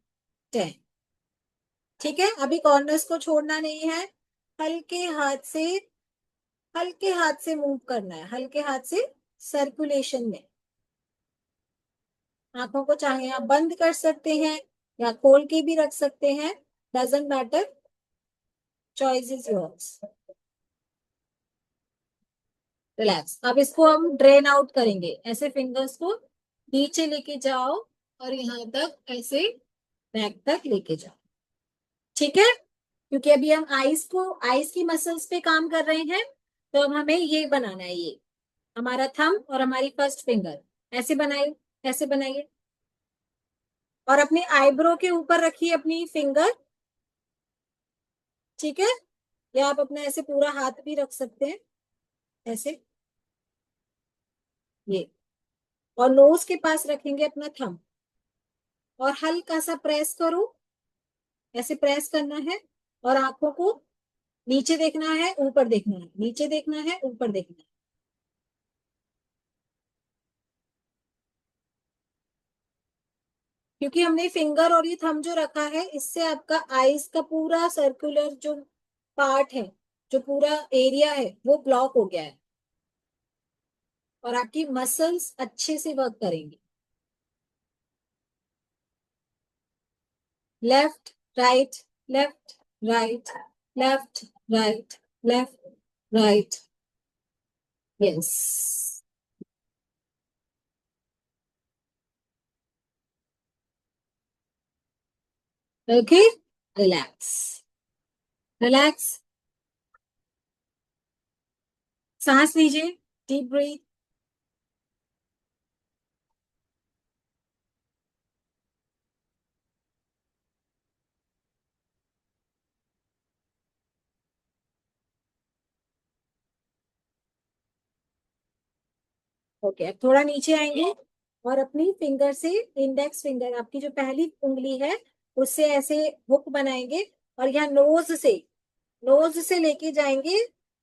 10। ठीक है, अभी कॉर्नर्स को छोड़ना नहीं है, हल्के हाथ से, हल्के हाथ से मूव करना है, हल्के हाथ से सर्कुलेशन में। आंखों को चाहे आप बंद कर सकते हैं या खोल के भी रख सकते हैं, doesn't matter, choice is yours. Relax. अब इसको हम ड्रेन आउट करेंगे, ऐसे फिंगर्स को नीचे लेके जाओ और यहाँ तक ऐसे बैक तक लेके जाओ। ठीक है, क्योंकि अभी हम आईज की मसल्स पे काम कर रहे हैं, तो अब हमें ये बनाना है, ये हमारा थंब और हमारी फर्स्ट फिंगर ऐसे बनाइए, ऐसे बनाइए। और अपनी आईब्रो के ऊपर रखिए अपनी फिंगर, ठीक है, या आप अपना ऐसे पूरा हाथ भी रख सकते हैं, ऐसे, ये। और नोज के पास रखेंगे अपना थंब, और हल्का सा प्रेस करो, ऐसे प्रेस करना है। और आंखों को नीचे देखना है, ऊपर देखना है, नीचे देखना है, ऊपर देखना है। क्योंकि हमने फिंगर और ये थंब जो रखा है, इससे आपका आईज का पूरा सर्कुलर जो पार्ट है, जो पूरा एरिया है, वो ब्लॉक हो गया है, और आपकी मसल्स अच्छे से वर्क करेंगी। Left right, left right, left right, left right. Yes, okay. Relax, relax, सांस लीजिए, डीप ब्रीथ। ओके, अब थोड़ा नीचे आएंगे और अपनी फिंगर से, इंडेक्स फिंगर आपकी जो पहली उंगली है उससे ऐसे हुक बनाएंगे और यहाँ नोज से लेके जाएंगे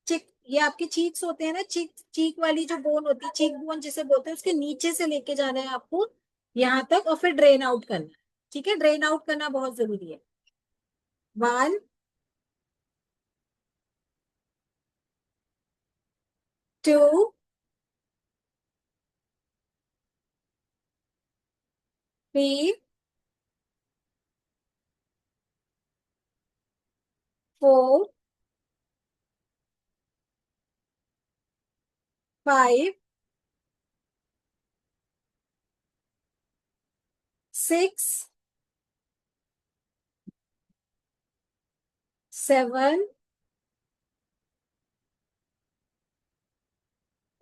चिक, ये आपके चीक्स होते हैं ना, चीक चीक वाली जो बोन होती है, चीक बोन जिसे बोलते हैं, उसके नीचे से लेके जाना है आपको यहाँ तक और फिर ड्रेन आउट करना है। ठीक है, ड्रेन आउट करना बहुत जरूरी है। 1 2 3 4 5 6 7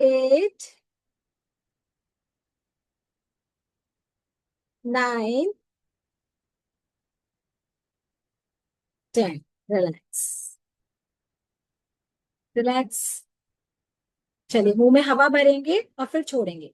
8 9 10। Relax, relax. चलिए, मुंह में हवा भरेंगे और फिर छोड़ेंगे।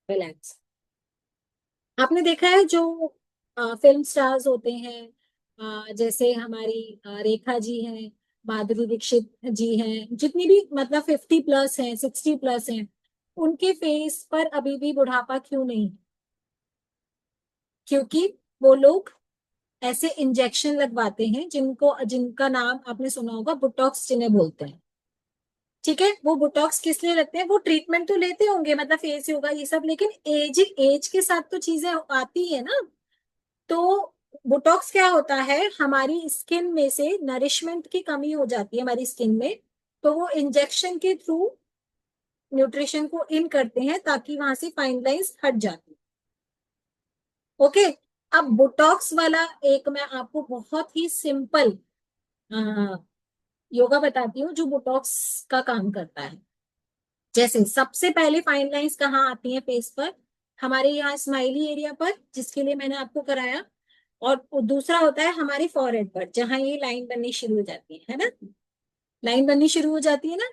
रिलैक्स। आपने देखा है जो फिल्म स्टार्स होते हैं, जैसे हमारी रेखा जी हैं, माधुरी दीक्षित जी हैं, जितनी भी मतलब 50+ हैं, 60+ हैं, उनके फेस पर अभी भी बुढ़ापा क्यों नहीं? क्योंकि वो लोग ऐसे इंजेक्शन लगवाते हैं जिनको, जिनका नाम आपने सुना होगा, बुटॉक्स जिन्हें बोलते हैं। ठीक है, वो बुटॉक्स किस लिए लगते हैं? वो ट्रीटमेंट तो लेते होंगे, मतलब फेस योगा ये सब, लेकिन एज एज के साथ तो चीजें आती है ना। तो बोटॉक्स क्या होता है, हमारी स्किन में से नरिशमेंट की कमी हो जाती है हमारी स्किन में, तो वो इंजेक्शन के थ्रू न्यूट्रिशन को इन करते हैं ताकि वहां से फाइन लाइंस हट जाती। ओके। अब बोटॉक्स वाला एक मैं आपको बहुत ही सिंपल योगा बताती हूँ जो बोटॉक्स का काम करता है। जैसे सबसे पहले फाइन लाइंस कहाँ आती हैं फेस पर? हमारे यहाँ स्माइली एरिया पर, जिसके लिए मैंने आपको कराया। और दूसरा होता है हमारे फॉरहेड पर, जहां ये लाइन बननी शुरू हो जाती है ना? लाइन बननी शुरू हो जाती है ना,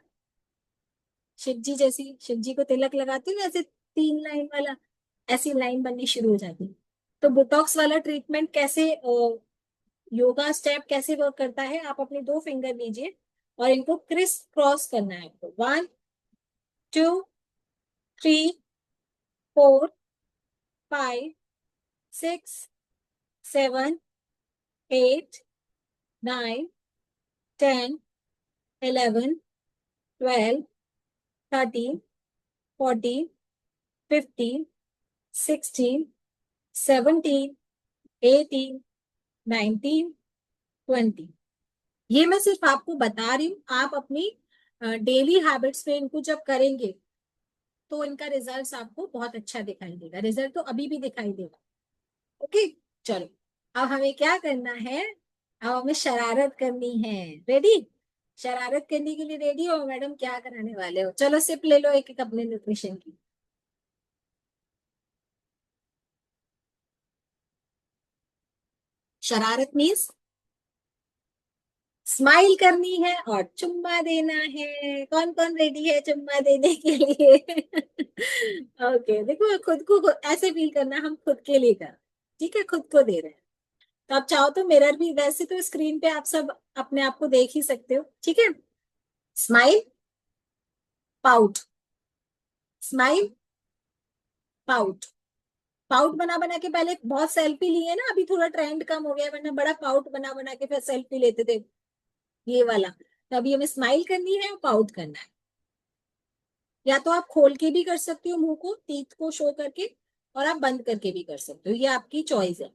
शिव जी जैसी, शिव जी को तिलक लगाती है ना ऐसे 3 लाइन वाला, ऐसी लाइन बननी शुरू हो जाती है। तो बोटॉक्स वाला ट्रीटमेंट कैसे, योगा स्टेप कैसे वर्क करता है? आप अपने 2 फिंगर लीजिए और इनको क्रिस क्रॉस करना है आपको। 1 2 3 4 5 6 7 8 9 10 11 12 13 14 15 16 17 18 19 20। ये मैं सिर्फ आपको बता रही हूँ, आप अपनी डेली हैबिट्स में इनको जब करेंगे तो इनका रिजल्ट आपको बहुत अच्छा दिखाई देगा। रिजल्ट तो अभी भी दिखाई देगा। ओके, चलो। अब हमें क्या करना है? अब हमें शरारत करनी है। रेडी? शरारत करने के लिए रेडी हो मैडम? क्या कराने वाले हो? चलो सिप ले लो एक एक अपने न्यूट्रिशन की। शरारत मीन्स स्माइल करनी है और चुम्मा देना है। कौन कौन रेडी है चुम्मा देने के लिए? ओके, देखो खुद को ऐसे फील करना हम खुद के लिए कर, ठीक है, खुद को दे रहे हैं। तो आप चाहो तो मिरर भी, वैसे तो स्क्रीन पे आप सब अपने आप को देख ही सकते हो, ठीक है। Smile, pout, smile, pout. Pout बना बना के पहले बहुत सेल्फी लिए ना, अभी थोड़ा ट्रेंड कम हो गया, वरना बड़ा पाउट बना बना के फिर सेल्फी लेते थे, ये वाला। तो अभी हमें स्माइल करनी है और पाउट करना है। या तो आप खोल के भी कर सकते हो मुंह को, टीथ को शो करके, और आप बंद करके भी कर सकते हो, ये आपकी चॉइस है।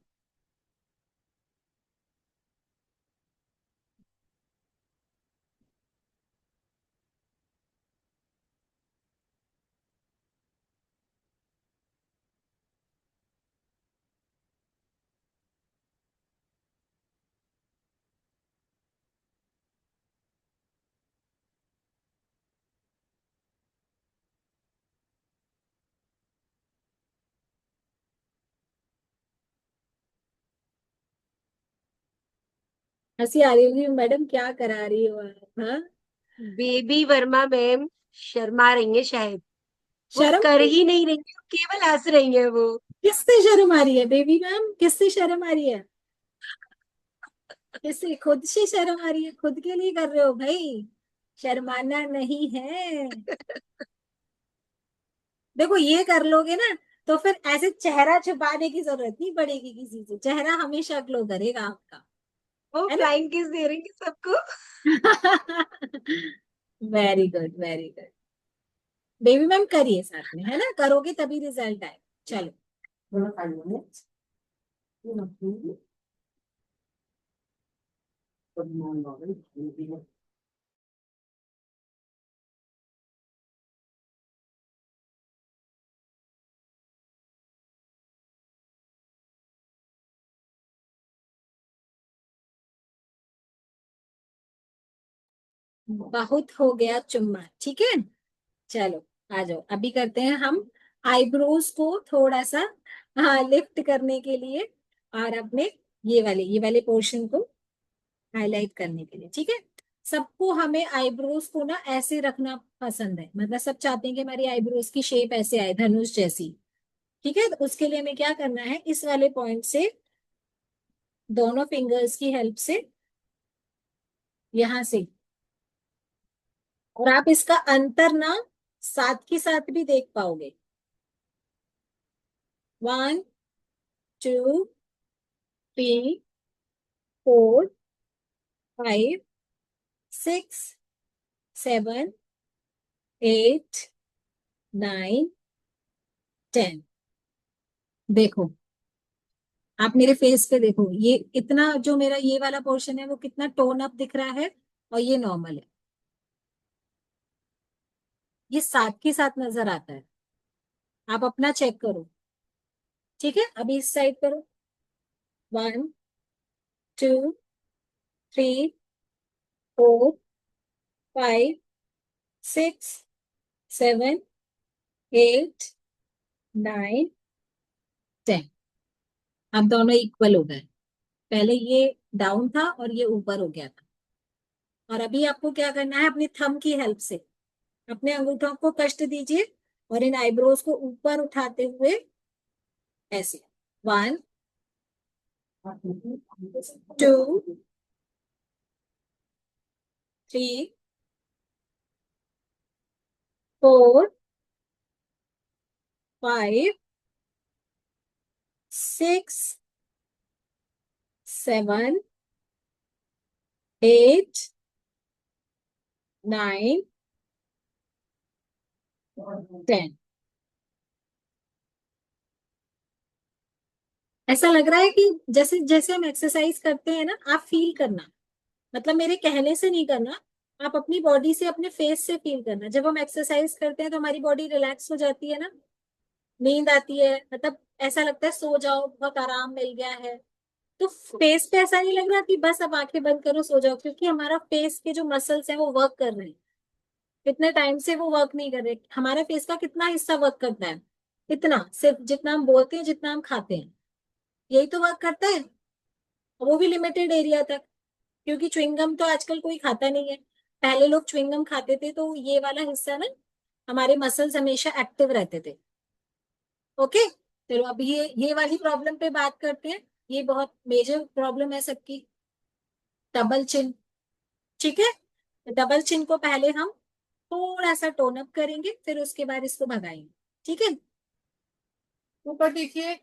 हंसी आ रही होगी मैडम, क्या करा रही हो आप? हाँ, बेबी वर्मा मैम शर्मा रही है शायद, वो शर्म कर नहीं। ही नहीं रही है, केवल हंस रही है वो। किससे शर्म आ रही है बेबी मैम, किससे शर्म आ रही है? किससे? खुद से शर्म आ रही है, खुद के लिए कर रहे हो भाई, शर्माना नहीं है। देखो ये कर लोगे ना, तो फिर ऐसे चेहरा छुपाने की जरूरत नहीं पड़ेगी किसी से, चेहरा हमेशा ग्लो करेगा आपका, वो है ना? फ्लाइंग किस दे रही है सबको। Very good, very good. Baby ma'am करिए साथ में, है ना, करोगे तभी रिजल्ट आए। चलो। बहुत हो गया चुम्मा, ठीक है। चलो आ जाओ, अभी करते हैं हम आईब्रोज को थोड़ा सा, हाँ, लिफ्ट करने के लिए, और अपने ये वाले पोर्शन को हाईलाइट करने के लिए, ठीक है। सबको हमें आईब्रोज को ना ऐसे रखना पसंद है, मतलब सब चाहते हैं कि हमारी आईब्रोज की शेप ऐसे आए, धनुष जैसी। ठीक है, तो उसके लिए हमें क्या करना है, इस वाले पॉइंट से दोनों फिंगर्स की हेल्प से, यहां से, और आप इसका अंतर ना साथ के साथ भी देख पाओगे। 1 2 3 4 5 6 7 8 9 10। देखो, आप मेरे फेस पे देखो, ये इतना जो मेरा ये वाला पोर्शन है वो कितना टोन अप दिख रहा है, और ये नॉर्मल है, ये साथ के साथ नजर आता है। आप अपना चेक करो, ठीक है। अभी इस साइड करो। 1 2 3 4 5 6 7 8 9 10। अब दोनों इक्वल हो गए, पहले ये डाउन था और ये ऊपर हो गया था। और अभी आपको क्या करना है, अपनी थंब की हेल्प से अपने अंगूठों को कष्ट दीजिए, और इन आईब्रोज को ऊपर उठाते हुए ऐसे, 1 2 3 4 5 6 7 8 9 10। ऐसा लग रहा है कि जैसे जैसे हम एक्सरसाइज करते हैं ना, आप फील करना, मतलब मेरे कहने से नहीं करना, आप अपनी बॉडी से, अपने फेस से फील करना। जब हम एक्सरसाइज करते हैं तो हमारी बॉडी रिलैक्स हो जाती है ना, नींद आती है, मतलब ऐसा लगता है सो जाओ, बहुत आराम मिल गया है। तो फेस पे ऐसा नहीं लग रहा कि बस अब आंखें बंद करो सो जाओ, क्योंकि हमारा फेस के जो मसल्स हैं वो वर्क कर रहे हैं। कितने टाइम से वो वर्क नहीं कर रहे, हमारा फेस का कितना हिस्सा वर्क करता है? इतना, सिर्फ जितना हम बोलते हैं, जितना हम खाते हैं, यही तो वर्क करता है, वो भी लिमिटेड एरिया तक। क्योंकि च्युइंगम तो आजकल कोई खाता नहीं है, पहले लोग च्युइंगम खाते थे, तो ये वाला हिस्सा ना, हमारे मसल्स हमेशा एक्टिव रहते थे। ओके, चलो अब ये वाली प्रॉब्लम पे बात करते हैं। ये बहुत मेजर प्रॉब्लम है सबकी, डबल चिन। ठीक है, डबल चिन को पहले हम थोड़ा सा टोन अप करेंगे, फिर उसके बाद इसको भगाएंगे। ठीक है, ऊपर देखिए,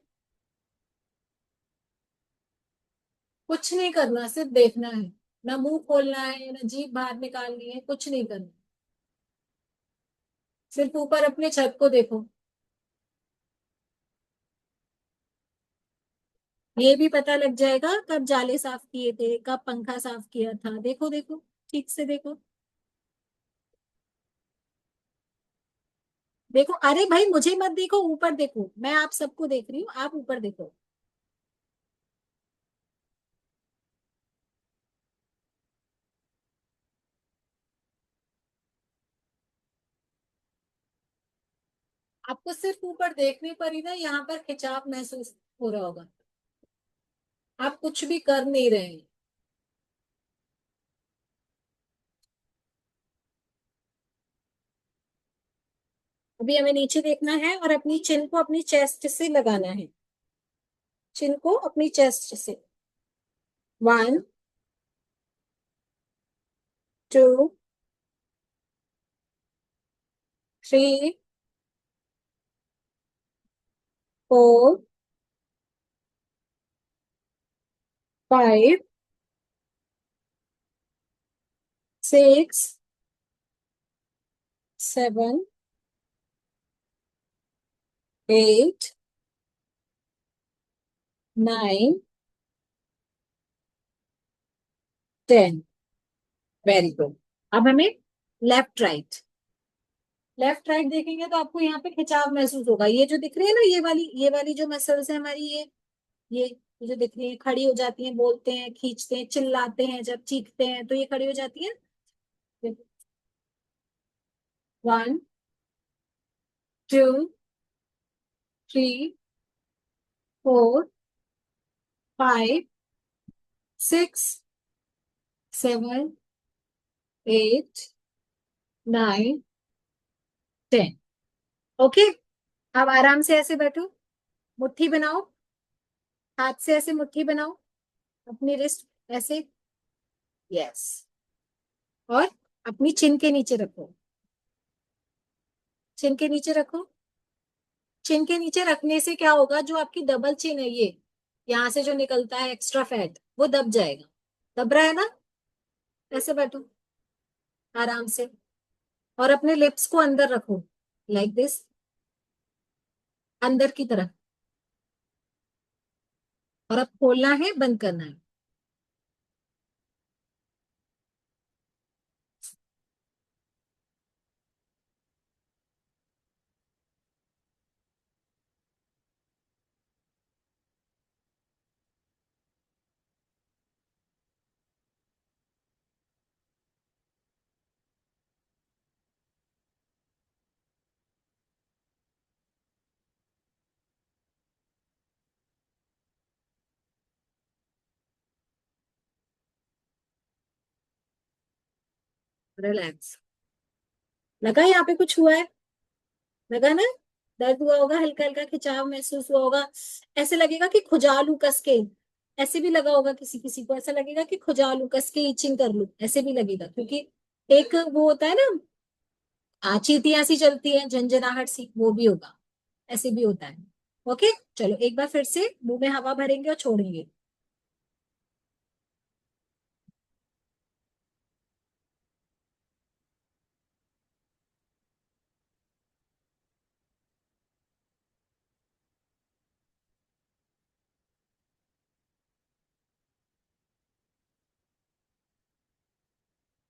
कुछ नहीं करना, सिर्फ देखना है, ना मुंह खोलना है, ना जीभ बाहर निकालनी है, कुछ नहीं करना, सिर्फ ऊपर अपने छत को देखो। ये भी पता लग जाएगा कब जाले साफ किए थे, कब पंखा साफ किया था, देखो देखो, ठीक से देखो। देखो, अरे भाई मुझे मत देखो, ऊपर देखो, मैं आप सबको देख रही हूँ, आप ऊपर देखो। आपको सिर्फ ऊपर देखने पर ही ना यहाँ पर खिंचाव महसूस हो रहा होगा, आप कुछ भी कर नहीं रहे हैं। अभी हमें नीचे देखना है और अपनी चिन को अपनी चेस्ट से लगाना है, चिन को अपनी चेस्ट से। 1 2 3 4 5 6 7 8 9 10। Very good. अब हमें लेफ्ट राइट, लेफ्ट राइट देखेंगे तो आपको यहाँ पे खिंचाव महसूस होगा। ये जो दिख रही है ना, ये वाली जो मसल्स है हमारी, ये जो दिख रही है, खड़ी हो जाती हैं, बोलते हैं, खींचते हैं, चिल्लाते हैं, जब चीखते हैं तो ये खड़ी हो जाती है। 1 2 3 4 5 6 7 8 9 10। ओके। अब आराम से ऐसे बैठो, मुट्ठी बनाओ, हाथ से ऐसे मुट्ठी बनाओ, अपनी रिस्ट ऐसे। यस। और अपनी चिन के नीचे रखो, चिन के नीचे रखो। चिन के नीचे रखने से क्या होगा, जो आपकी डबल चिन है, ये यहाँ से जो निकलता है एक्स्ट्रा फैट, वो दब जाएगा। दब रहा है ना? ऐसे बैठो आराम से, और अपने लिप्स को अंदर रखो, लाइक दिस, अंदर की तरफ। और अब खोलना है, बंद करना है। रिलैक्स। लगा यहाँ पे कुछ हुआ है? लगा ना? दर्द हुआ होगा, हल्का हल्का खिंचाव महसूस हुआ होगा। ऐसे लगेगा कि खुजा लूं कस के। ऐसे भी लगा होगा, किसी किसी को ऐसा लगेगा कि खुजा लूं कस के, इचिंग कर लूं, ऐसे भी लगेगा। क्योंकि एक वो होता है ना, चींटियां सी चलती है, झंझनाहट सी, वो भी होगा, ऐसे भी होता है। ओके। चलो एक बार फिर से मुंह में हवा भरेंगे और छोड़ेंगे।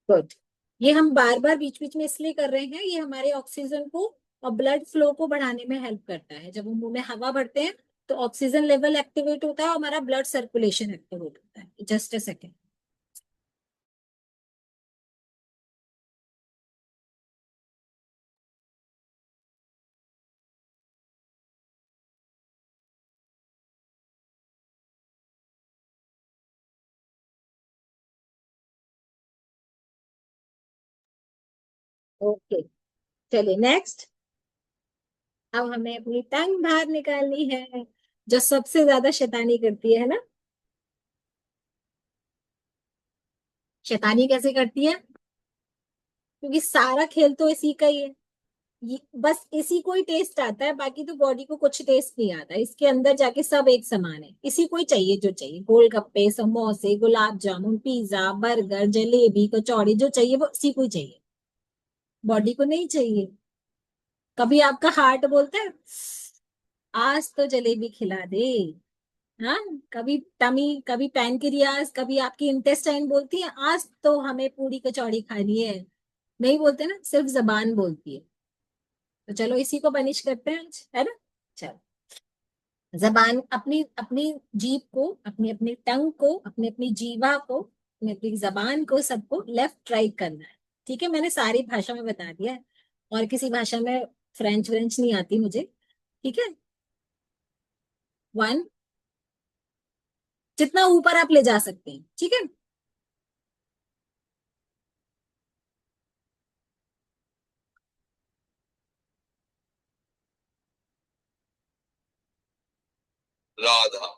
गुड। ये हम बार बार बीच बीच में इसलिए कर रहे हैं, ये हमारे ऑक्सीजन को और ब्लड फ्लो को बढ़ाने में हेल्प करता है। जब हम मुंह में हवा भरते हैं तो ऑक्सीजन लेवल एक्टिवेट होता है और हमारा ब्लड सर्कुलेशन एक्टिवेट होता है। Just a second. ओके, चलिए नेक्स्ट। अब हमें अपनी टंग बाहर निकालनी है, जो सबसे ज्यादा शैतानी करती है ना? शैतानी कैसे करती है? क्योंकि सारा खेल तो इसी का ही है। बस इसी को ही टेस्ट आता है, बाकी तो बॉडी को कुछ टेस्ट नहीं आता। इसके अंदर जाके सब एक समान है। इसी को ही चाहिए जो चाहिए, गोलगप्पे, समोसे, गुलाब जामुन, पिज्जा, बर्गर, जलेबी, कचौड़ी, जो चाहिए वो इसी को ही चाहिए, बॉडी को नहीं चाहिए। कभी आपका हार्ट बोलता है आज तो जलेबी खिला दे? हाँ। कभी टमी, कभी पैनक्रियास, कभी आपकी इंटेस्टाइन बोलती है आज तो हमें पूरी कचौड़ी खानी है? नहीं बोलते ना, सिर्फ जबान बोलती है। तो चलो इसी को बनिश करते हैं आज, है ना? चलो, जबान, अपनी अपनी जीभ को, अपनी अपनी टंग को, अपनी अपनी जीवा को, अपनी अपनी जबान को, सबको लेफ्ट राइट करना है। ठीक है, मैंने सारी भाषा में बता दिया है, और किसी भाषा में फ्रेंच व्रेंच नहीं आती मुझे। ठीक है। 1, जितना ऊपर आप ले जा सकते हैं। ठीक है। राधा।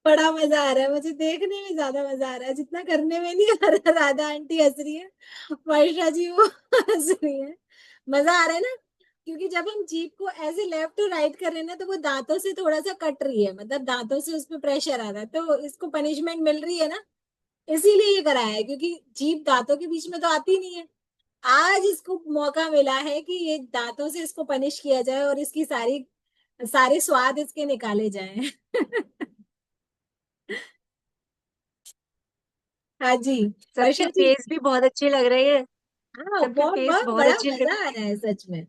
बड़ा मजा आ रहा है मुझे, देखने में ज्यादा मजा आ रहा है जितना करने में नहीं आ रहा। राधा आंटी हंस रही है, वर्षा जी वो हंस रही है। मजा आ रहा है ना, क्योंकि जब हम जीप को ऐसे लेफ्ट टू राइट कर रहे हैं ना, तो वो दांतों से थोड़ा सा कट रही है, मतलब दांतों से उस पर प्रेशर आ रहा है, तो इसको पनिशमेंट मिल रही है ना, इसीलिए ये कराया है, क्योंकि जीप दांतों के बीच में तो आती नहीं है। आज इसको मौका मिला है कि ये दांतों से इसको पनिश किया जाए और इसकी सारी सारे स्वाद इसके निकाले जाएं। हाँ जी, सबके वर्षा जी। फेस भी बहुत अच्छे लग रहे हैं। हाँ, सबके बहुत फेस बहुत बहुत बड़ा अच्छे लग मजा रहे आ रहा है सच में।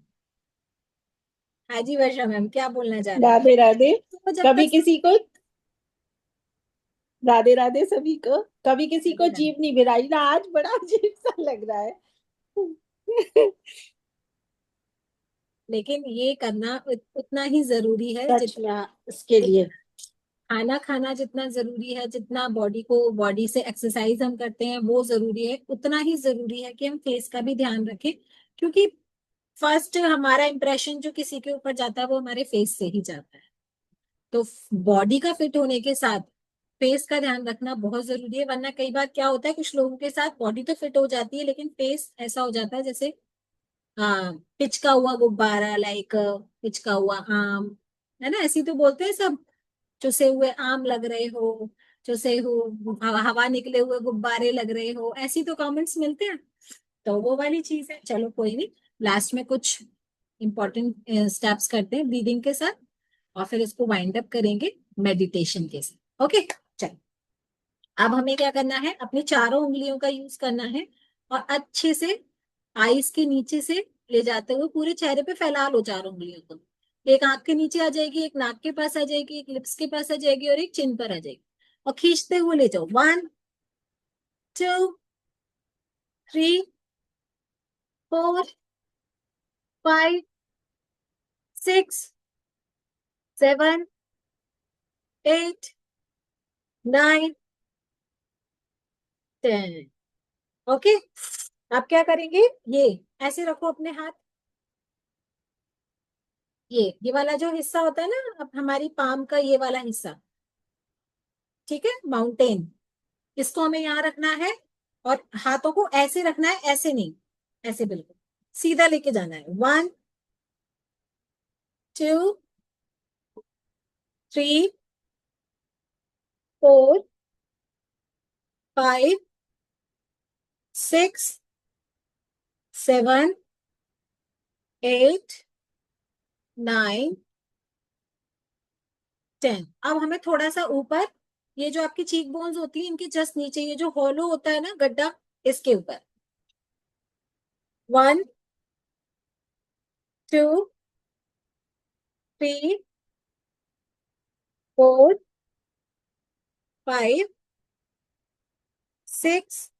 हाँ जी वर्षा मैम, क्या बोलना चाह रहे हैं? राधे राधे। तो जब कभी तक किसी को राधे राधे सभी को। कभी किसी को जीभ नहीं भिराई ना, आज बड़ा अजीब सा लग रहा है। लेकिन ये करना उतना ही जरूरी है सच में इसके लिए खाना खाना जितना जरूरी है, जितना बॉडी को, बॉडी से एक्सरसाइज हम करते हैं वो जरूरी है, उतना ही जरूरी है कि हम फेस का भी ध्यान रखें। क्योंकि फर्स्ट हमारा इंप्रेशन जो किसी के ऊपर जाता है वो हमारे फेस से ही जाता है। तो बॉडी का फिट होने के साथ फेस का ध्यान रखना बहुत जरूरी है, वरना कई बार क्या होता है, कुछ लोगों के साथ बॉडी तो फिट हो जाती है लेकिन फेस ऐसा हो जाता है जैसे हाँ पिचका हुआ गुब्बारा, लाइक पिचका हुआ आम, है ना, ऐसी तो बोलते हैं सब, चुसे हुए आम लग रहे हो, चुसे हो हवा निकले हुए गुब्बारे लग रहे हो, ऐसी तो कमेंट्स मिलते हैं। तो वो वाली चीज है, चलो कोई नहीं, लास्ट में कुछ इंपॉर्टेंट स्टेप्स करते हैं ब्रीदिंग के साथ, और फिर इसको वाइंड अप करेंगे मेडिटेशन के साथ। ओके, चलो अब हमें क्या करना है, अपनी चारों उंगलियों का यूज करना है और अच्छे से आईज के नीचे से ले जाते हुए पूरे चेहरे पे फैला लो चारों उंगलियों को। एक आंख के नीचे आ जाएगी, एक नाक के पास आ जाएगी, एक लिप्स के पास आ जाएगी और एक चिन पर आ जाएगी, और खींचते हुए ले जाओ। 1 2 3 4 5 6 7 8 9 10। ओके, आप क्या करेंगे, ये ऐसे रखो अपने हाथ, ये वाला जो हिस्सा होता है ना, अब हमारी पाम का ये वाला हिस्सा, ठीक है, माउंटेन, इसको हमें यहाँ रखना है। और हाथों को ऐसे रखना है, ऐसे नहीं, ऐसे बिल्कुल सीधा लेके जाना है। 1 2 3 4 5 6 7 8 9 10। अब हमें थोड़ा सा ऊपर, ये जो आपकी चीक बोन्स होती है इनके जस्ट नीचे, ये जो हॉलो होता है ना गड्ढा, इसके ऊपर 1 2 3 4 5 6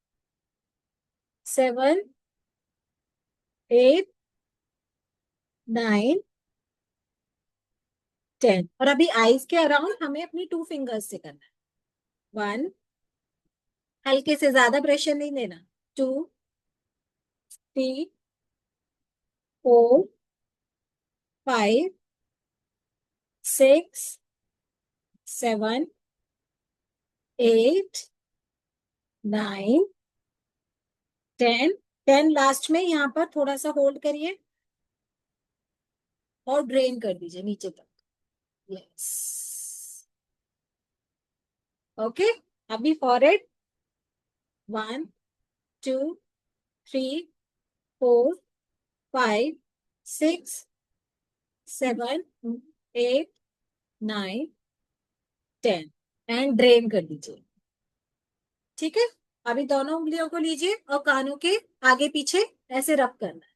7 8 9 10। और अभी आईज के अराउंड हमें अपनी 2 फिंगर्स से करना है। 1, हल्के से, ज्यादा प्रेशर नहीं देना। 2 3 4 5 6 7 8 9 10। 10 लास्ट में, यहाँ पर थोड़ा सा होल्ड करिए और ड्रेन कर दीजिए नीचे तक। यस, ओके, अभी फॉरवर्ड 1 2 3 4 5 6 7 8 9 10 एंड ड्रेन कर दीजिए। ठीक है, अभी दोनों उंगलियों को लीजिए और कानों के आगे पीछे ऐसे रब करना है।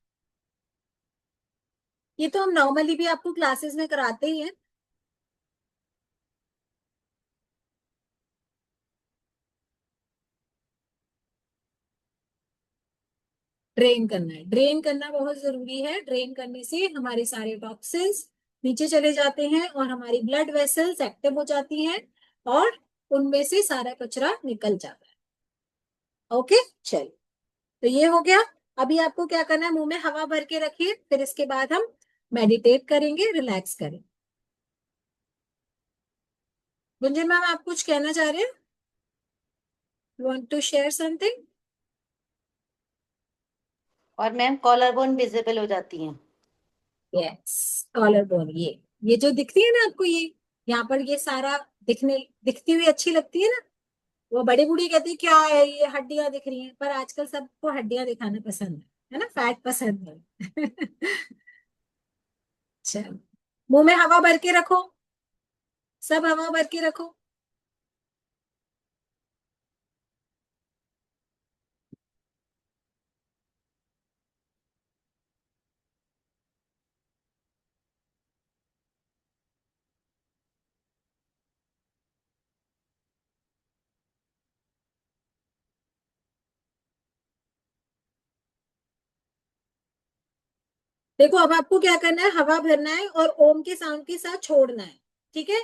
ये तो हम नॉर्मली भी आपको क्लासेस में कराते ही हैं। ड्रेन करना है, ड्रेन करना बहुत जरूरी है। ड्रेन करने से हमारे सारे टॉक्सिन्स नीचे चले जाते हैं और हमारी ब्लड वेसल्स एक्टिव हो जाती हैं और उनमें से सारा कचरा निकल जाता है। ओके, चलिए, तो ये हो गया। अभी आपको क्या करना है, मुंह में हवा भर के रखिए, फिर इसके बाद हम मेडिटेट करेंगे, रिलैक्स करेंगे। गुंजन मैम, आप कुछ कहना चाह रहे हैं? Want to share something? और मैम कॉलर बोन विजिबल हो जाती हैं। यस, कॉलर बोन, ये जो दिखती है ना आपको, ये यहाँ पर ये सारा दिखती हुई अच्छी लगती है ना। वो बड़ी बूढ़ी कहती है क्या है ये, हड्डियां दिख रही हैं, पर आजकल सबको हड्डियां दिखाना पसंद है ना, फैट पसंद है। चलो, मुंह में हवा भर के रखो, सब हवा भर के रखो। देखो, अब आपको क्या करना है, हवा भरना है और ओम के साउंड के साथ छोड़ना है। ठीक है?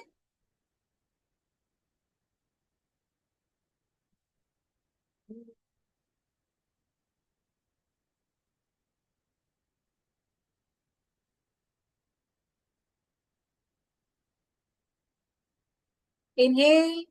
इनहेल,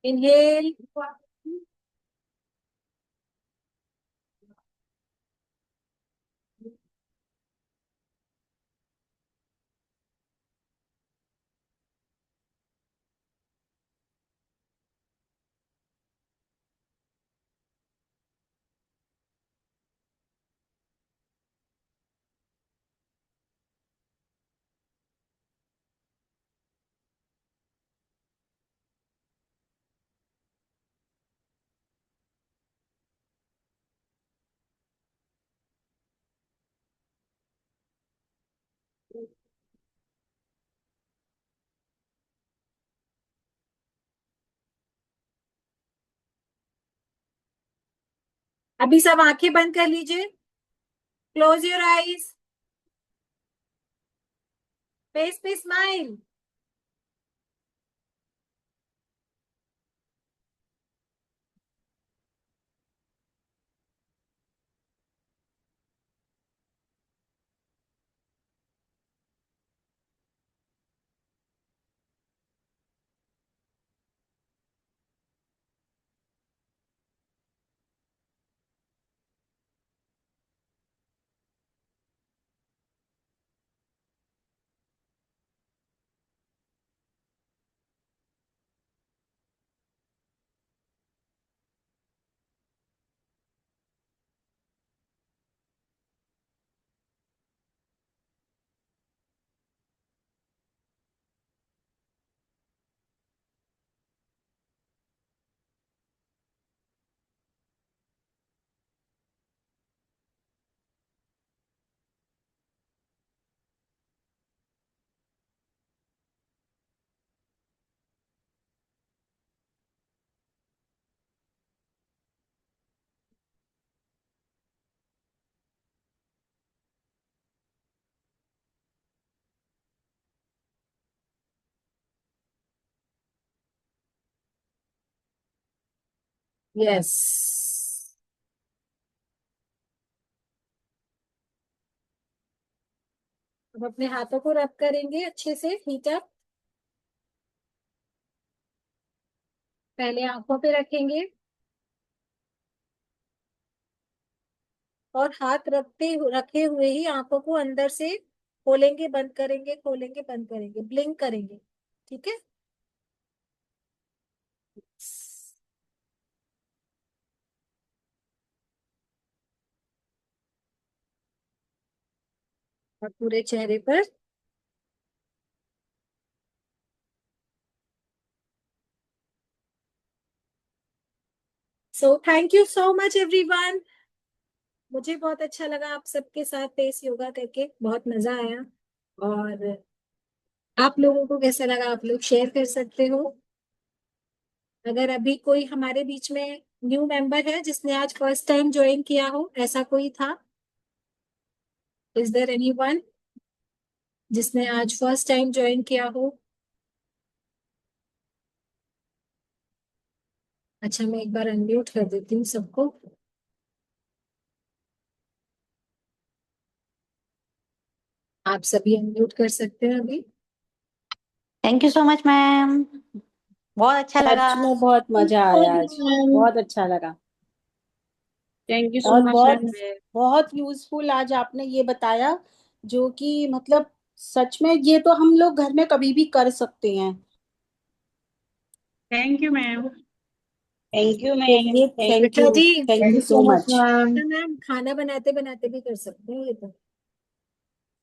इनहेल, अभी सब आंखें बंद कर लीजिए। क्लोज योर आईज, फेस पे स्माइल। यस, अब अपने हाथों को रब करेंगे अच्छे से, हीट अप। पहले आंखों पे रखेंगे और हाथ रखे हुए ही आंखों को अंदर से खोलेंगे बंद करेंगे, खोलेंगे बंद करेंगे, ब्लिंक करेंगे। ठीक है? और पूरे चेहरे पर। So thank you so much everyone. मुझे बहुत अच्छा लगा आप सबके साथ फेस योगा करके, बहुत मजा आया। और आप लोगों को कैसा लगा आप लोग शेयर कर सकते हो। अगर अभी कोई हमारे बीच में न्यू मेंबर है जिसने आज फर्स्ट टाइम ज्वाइन किया हो, ऐसा कोई था? इज देयर एनीवन जिसने आज फर्स्ट टाइम ज्वाइन किया हो? अच्छा, मैं एक बार अनम्यूट कर देती हूँ सबको। आप सभी अनम्यूट कर सकते हैं अभी। Thank you so much ma'am, बहुत अच्छा लगा। सच में बहुत मजा आया आज, बहुत अच्छा लगा। थैंक यू सो और मच बहुत मैम। बहुत यूजफुल आज आपने ये बताया, जो कि मतलब सच में ये तो हम लोग घर में कभी भी कर सकते हैं। Thank you ma'am. Thank you ma'am. चलिए, थैंक अच्छा यू, जी, thank you so much. Ma'am. तो मैम खाना बनाते बनाते भी कर सकते हैं ये तो।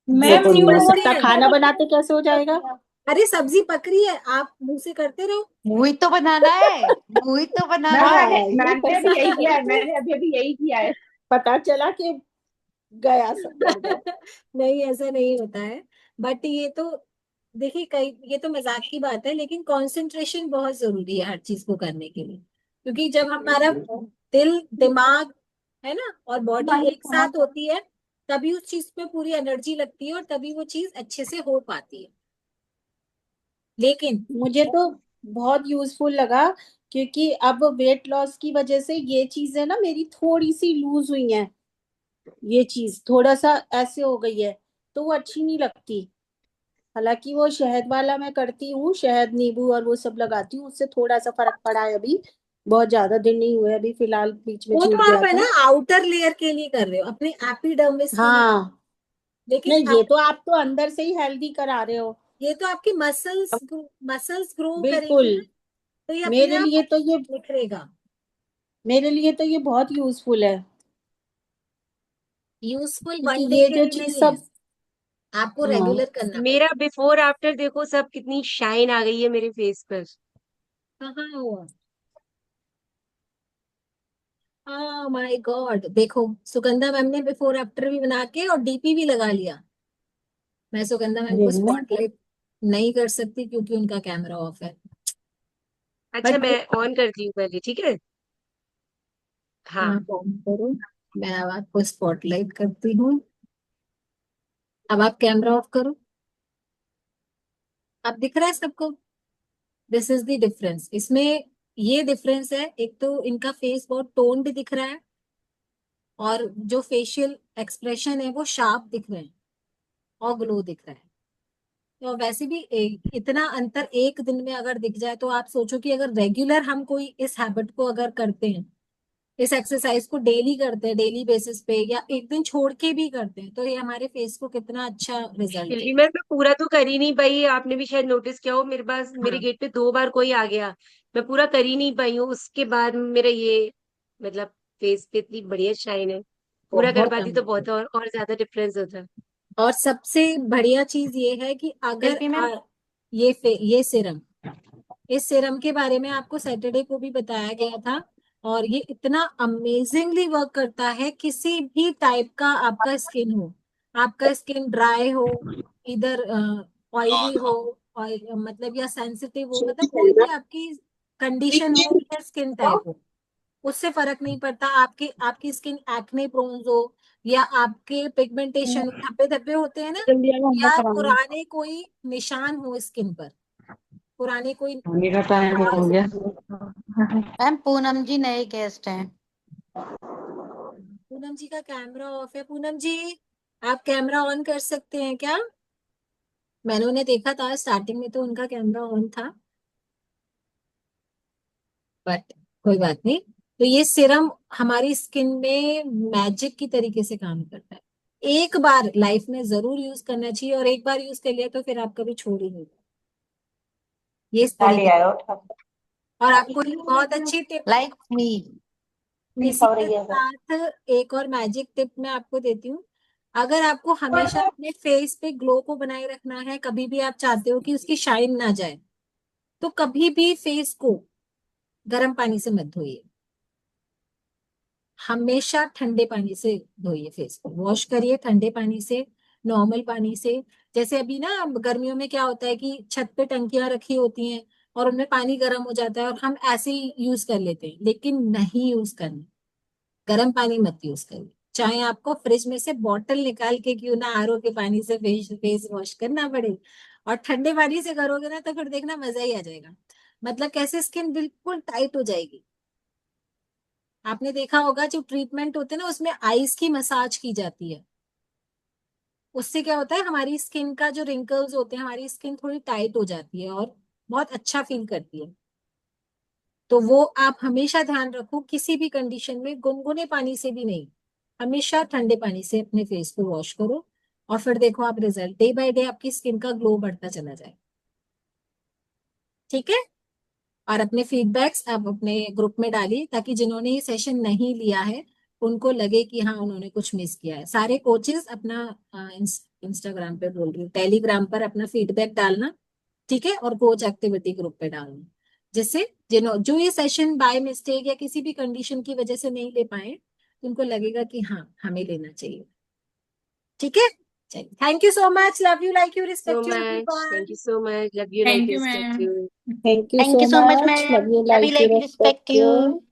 ये मैम तो नहीं न्यू हो पक रही सकता, है। खाना बनाते कैसे हो जाएगा? अरे सब्जी पक रही है, आप मुंह से करते रहो। मूवी तो बनाना है, मूवी तो बनाना हाँ, है। ये मैंने कर भी यही सकते किया है, हैं। मैंने अभी अभी यही किया है। पता चला कि गया सब गड़बड़। नहीं, ऐसा नहीं होता है। बट ये तो देखिए, कई ये तो मजाक की बात है, लेकिन कंसंट्रेशन बहुत जरूरी है हर चीज को करने के लिए। क्योंकि जब हमारा दिल दिमाग है ना और बॉडी एक साथ होती है, तभी उस चीज पे पूरी एनर्जी लगती है और तभी वो चीज अच्छे से हो पाती है। लेकिन मुझे तो बहुत यूजफुल लगा, क्योंकि अब वेट लॉस की वजह से ये चीजें ना मेरी थोड़ी सी लूज हुई हैं। ये चीज थोड़ा सा ऐसे हो गई है, तो वो अच्छी नहीं लगती। हालांकि वो शहद वाला मैं करती हूँ, शहद नींबू और वो सब लगाती हूँ, उससे थोड़ा सा फर्क पड़ा है अभी। बहुत ज्यादा दिन नहीं हुए अभी, फिलहाल बीच में वो छूट तो गया आप है ना था। आउटर लेयर के लिए कर रहे हो, अपने एपिडर्मिस के लिए। हाँ, लेकिन नहीं ये तो आप तो अंदर से ही हेल्दी करा रहे हो। ये तो आपकी मसल्स ग्रो बिल्कुल। करेंगी ना, तो ये अपने मेरे आप लिए तो ये निखरेगा। मेरे लिए तो ये बहुत यूजफुल है, यूजफुल क्योंकि वन डे ये के जो लिए चीज नहीं है, सब। आपको हाँ, रेगुलर करना मेरा पड़ेगा। बिफोर आफ्टर देखो सब, कितनी शाइन आ गई है मेरे फेस पर। कहाँ हुआ? हाँ माय गॉड, देखो सुगंधा मैम ने बिफोर आफ्टर भी बना के और डीपी भी लगा लिया। मैं सुगंधा मैम को रियल में। स्पॉटलाइट नहीं कर सकती क्योंकि उनका कैमरा ऑफ है। अच्छा, बट मैं ऑन करती हूँ पहले, ठीक है। हाँ। आप ऑन करो, मैं अब आपको स्पॉटलाइट करती हूँ। अब आप कैमरा ऑफ करो। अब दिख रहा है सबको? दिस इज द डिफरेंस इसमें। ये डिफरेंस है, एक तो इनका फेस बहुत टोन्ड दिख रहा है और जो फेशियल एक्सप्रेशन है वो शार्प दिख रहे हैं और ग्लो दिख रहा है। तो वैसे भी इतना अंतर एक दिन में अगर दिख जाए, तो आप सोचो कि अगर रेगुलर हम कोई इस हैबिट को अगर करते हैं, इस एक्सरसाइज को डेली करते हैं, डेली बेसिस पे या एक दिन छोड़ के भी करते हैं, तो ये हमारे फेस को कितना अच्छा रिजल्ट फिर है। भी मैं पूरा तो कर ही नहीं पाई, आपने भी शायद नोटिस किया हो, मेरे पास मेरे हाँ, गेट पे 2 बार कोई आ गया। मैं पूरा कर ही नहीं पाई हूँ, उसके बाद मेरा ये मतलब फेस पे इतनी बढ़िया शाइन है। पूरा कर बहुत पाती तो अमेजिंग। बहुत और ज्यादा डिफरेंस होता। और सबसे बढ़िया चीज ये है कि अगर सेल्फी मैम। ये सिरम, इस सिरम के बारे में आपको सैटरडे को भी बताया गया था। और ये इतना अमेजिंगली वर्क करता है, किसी भी टाइप का आपका स्किन हो, आपका स्किन ड्राई हो, इधर ऑयली हो, मतलब या सेंसिटिव हो, मतलब कोई भी आपकी कंडीशन हो या स्किन टाइप हो, उससे फर्क नहीं पड़ता। आपकी स्किन एक्ने प्रोन्स हो या आपके पिगमेंटेशन धब्बे धब्बे होते हैं ना, जल्दी आ जाओ, या होमवर्क कराऊंगी। पुराने कोई निशान हो स्किन पर, पुराने कोई मेरा टाइम हो गया। मैम पूनम जी नए गेस्ट हैं। पूनम जी का कैमरा ऑफ है। पूनम जी, आप कैमरा ऑन कर सकते हैं क्या? मैंने उन्हें देखा था स्टार्टिंग में, तो उनका कैमरा ऑन था, बट कोई बात नहीं। तो ये सिरम हमारी स्किन में मैजिक की तरीके से काम करता है। एक बार लाइफ में जरूर यूज करना चाहिए, और एक बार यूज कर लिया तो फिर आप कभी छोड़ ही नहीं। ये इस तरीके। और आपको एक बहुत अच्छी टिप लाइक मी। इसी के साथ, एक और मैजिक टिप मैं आपको देती हूँ। अगर आपको हमेशा अपने फेस पे ग्लो को बनाए रखना है, कभी भी आप चाहते हो कि उसकी शाइन ना जाए, तो कभी भी फेस को गर्म पानी से मत धोइए। हमेशा ठंडे पानी से धोइए फेस को, वॉश करिए ठंडे पानी से, नॉर्मल पानी से। जैसे अभी ना गर्मियों में क्या होता है कि छत पे टंकियां रखी होती हैं और उनमें पानी गर्म हो जाता है और हम ऐसे ही यूज कर लेते हैं, लेकिन नहीं यूज करना, गर्म पानी मत यूज करिए। चाहे आपको फ्रिज में से बॉटल निकाल के क्यों ना आरओ के पानी से फेस वॉश करना पड़े, और ठंडे पानी से करोगे ना तो फिर देखना मजा ही आ जाएगा। मतलब कैसे स्किन बिल्कुल टाइट हो जाएगी। आपने देखा होगा जो ट्रीटमेंट होते हैं ना उसमें आइस की मसाज की जाती है, उससे क्या होता है हमारी स्किन का जो रिंकल्स होते हैं, हमारी स्किन थोड़ी टाइट हो जाती है और बहुत अच्छा फील करती है। तो वो आप हमेशा ध्यान रखो, किसी भी कंडीशन में गुनगुने पानी से भी नहीं, हमेशा ठंडे पानी से अपने फेस को वॉश करो, और फिर देखो आप रिजल्ट, डे बाय डे आपकी स्किन का ग्लो बढ़ता चला जाए। ठीक है। और अपने फीडबैक्स आप अपने ग्रुप में डालिए, ताकि जिन्होंने ये सेशन नहीं लिया है उनको लगे कि हाँ उन्होंने कुछ मिस किया है। सारे कोचेस अपना इंस्टाग्राम पे बोल रही हूँ, टेलीग्राम पर अपना फीडबैक डालना, ठीक है, और कोच एक्टिविटी ग्रुप पे डालना, जिससे जो ये सेशन बाय मिस्टेक या किसी भी कंडीशन की वजह से नहीं ले पाए, तो उनको लगेगा कि हाँ हमें लेना चाहिए। ठीक है। चलिए, thank you so much, love you, like you, so respect you much. Thank everyone. you so much. Love you, like Thank you, you, respect ma'am. you. Thank you Thank so you so much, much. ma'am. Love you, Love you, like you, like, respect respect you. you.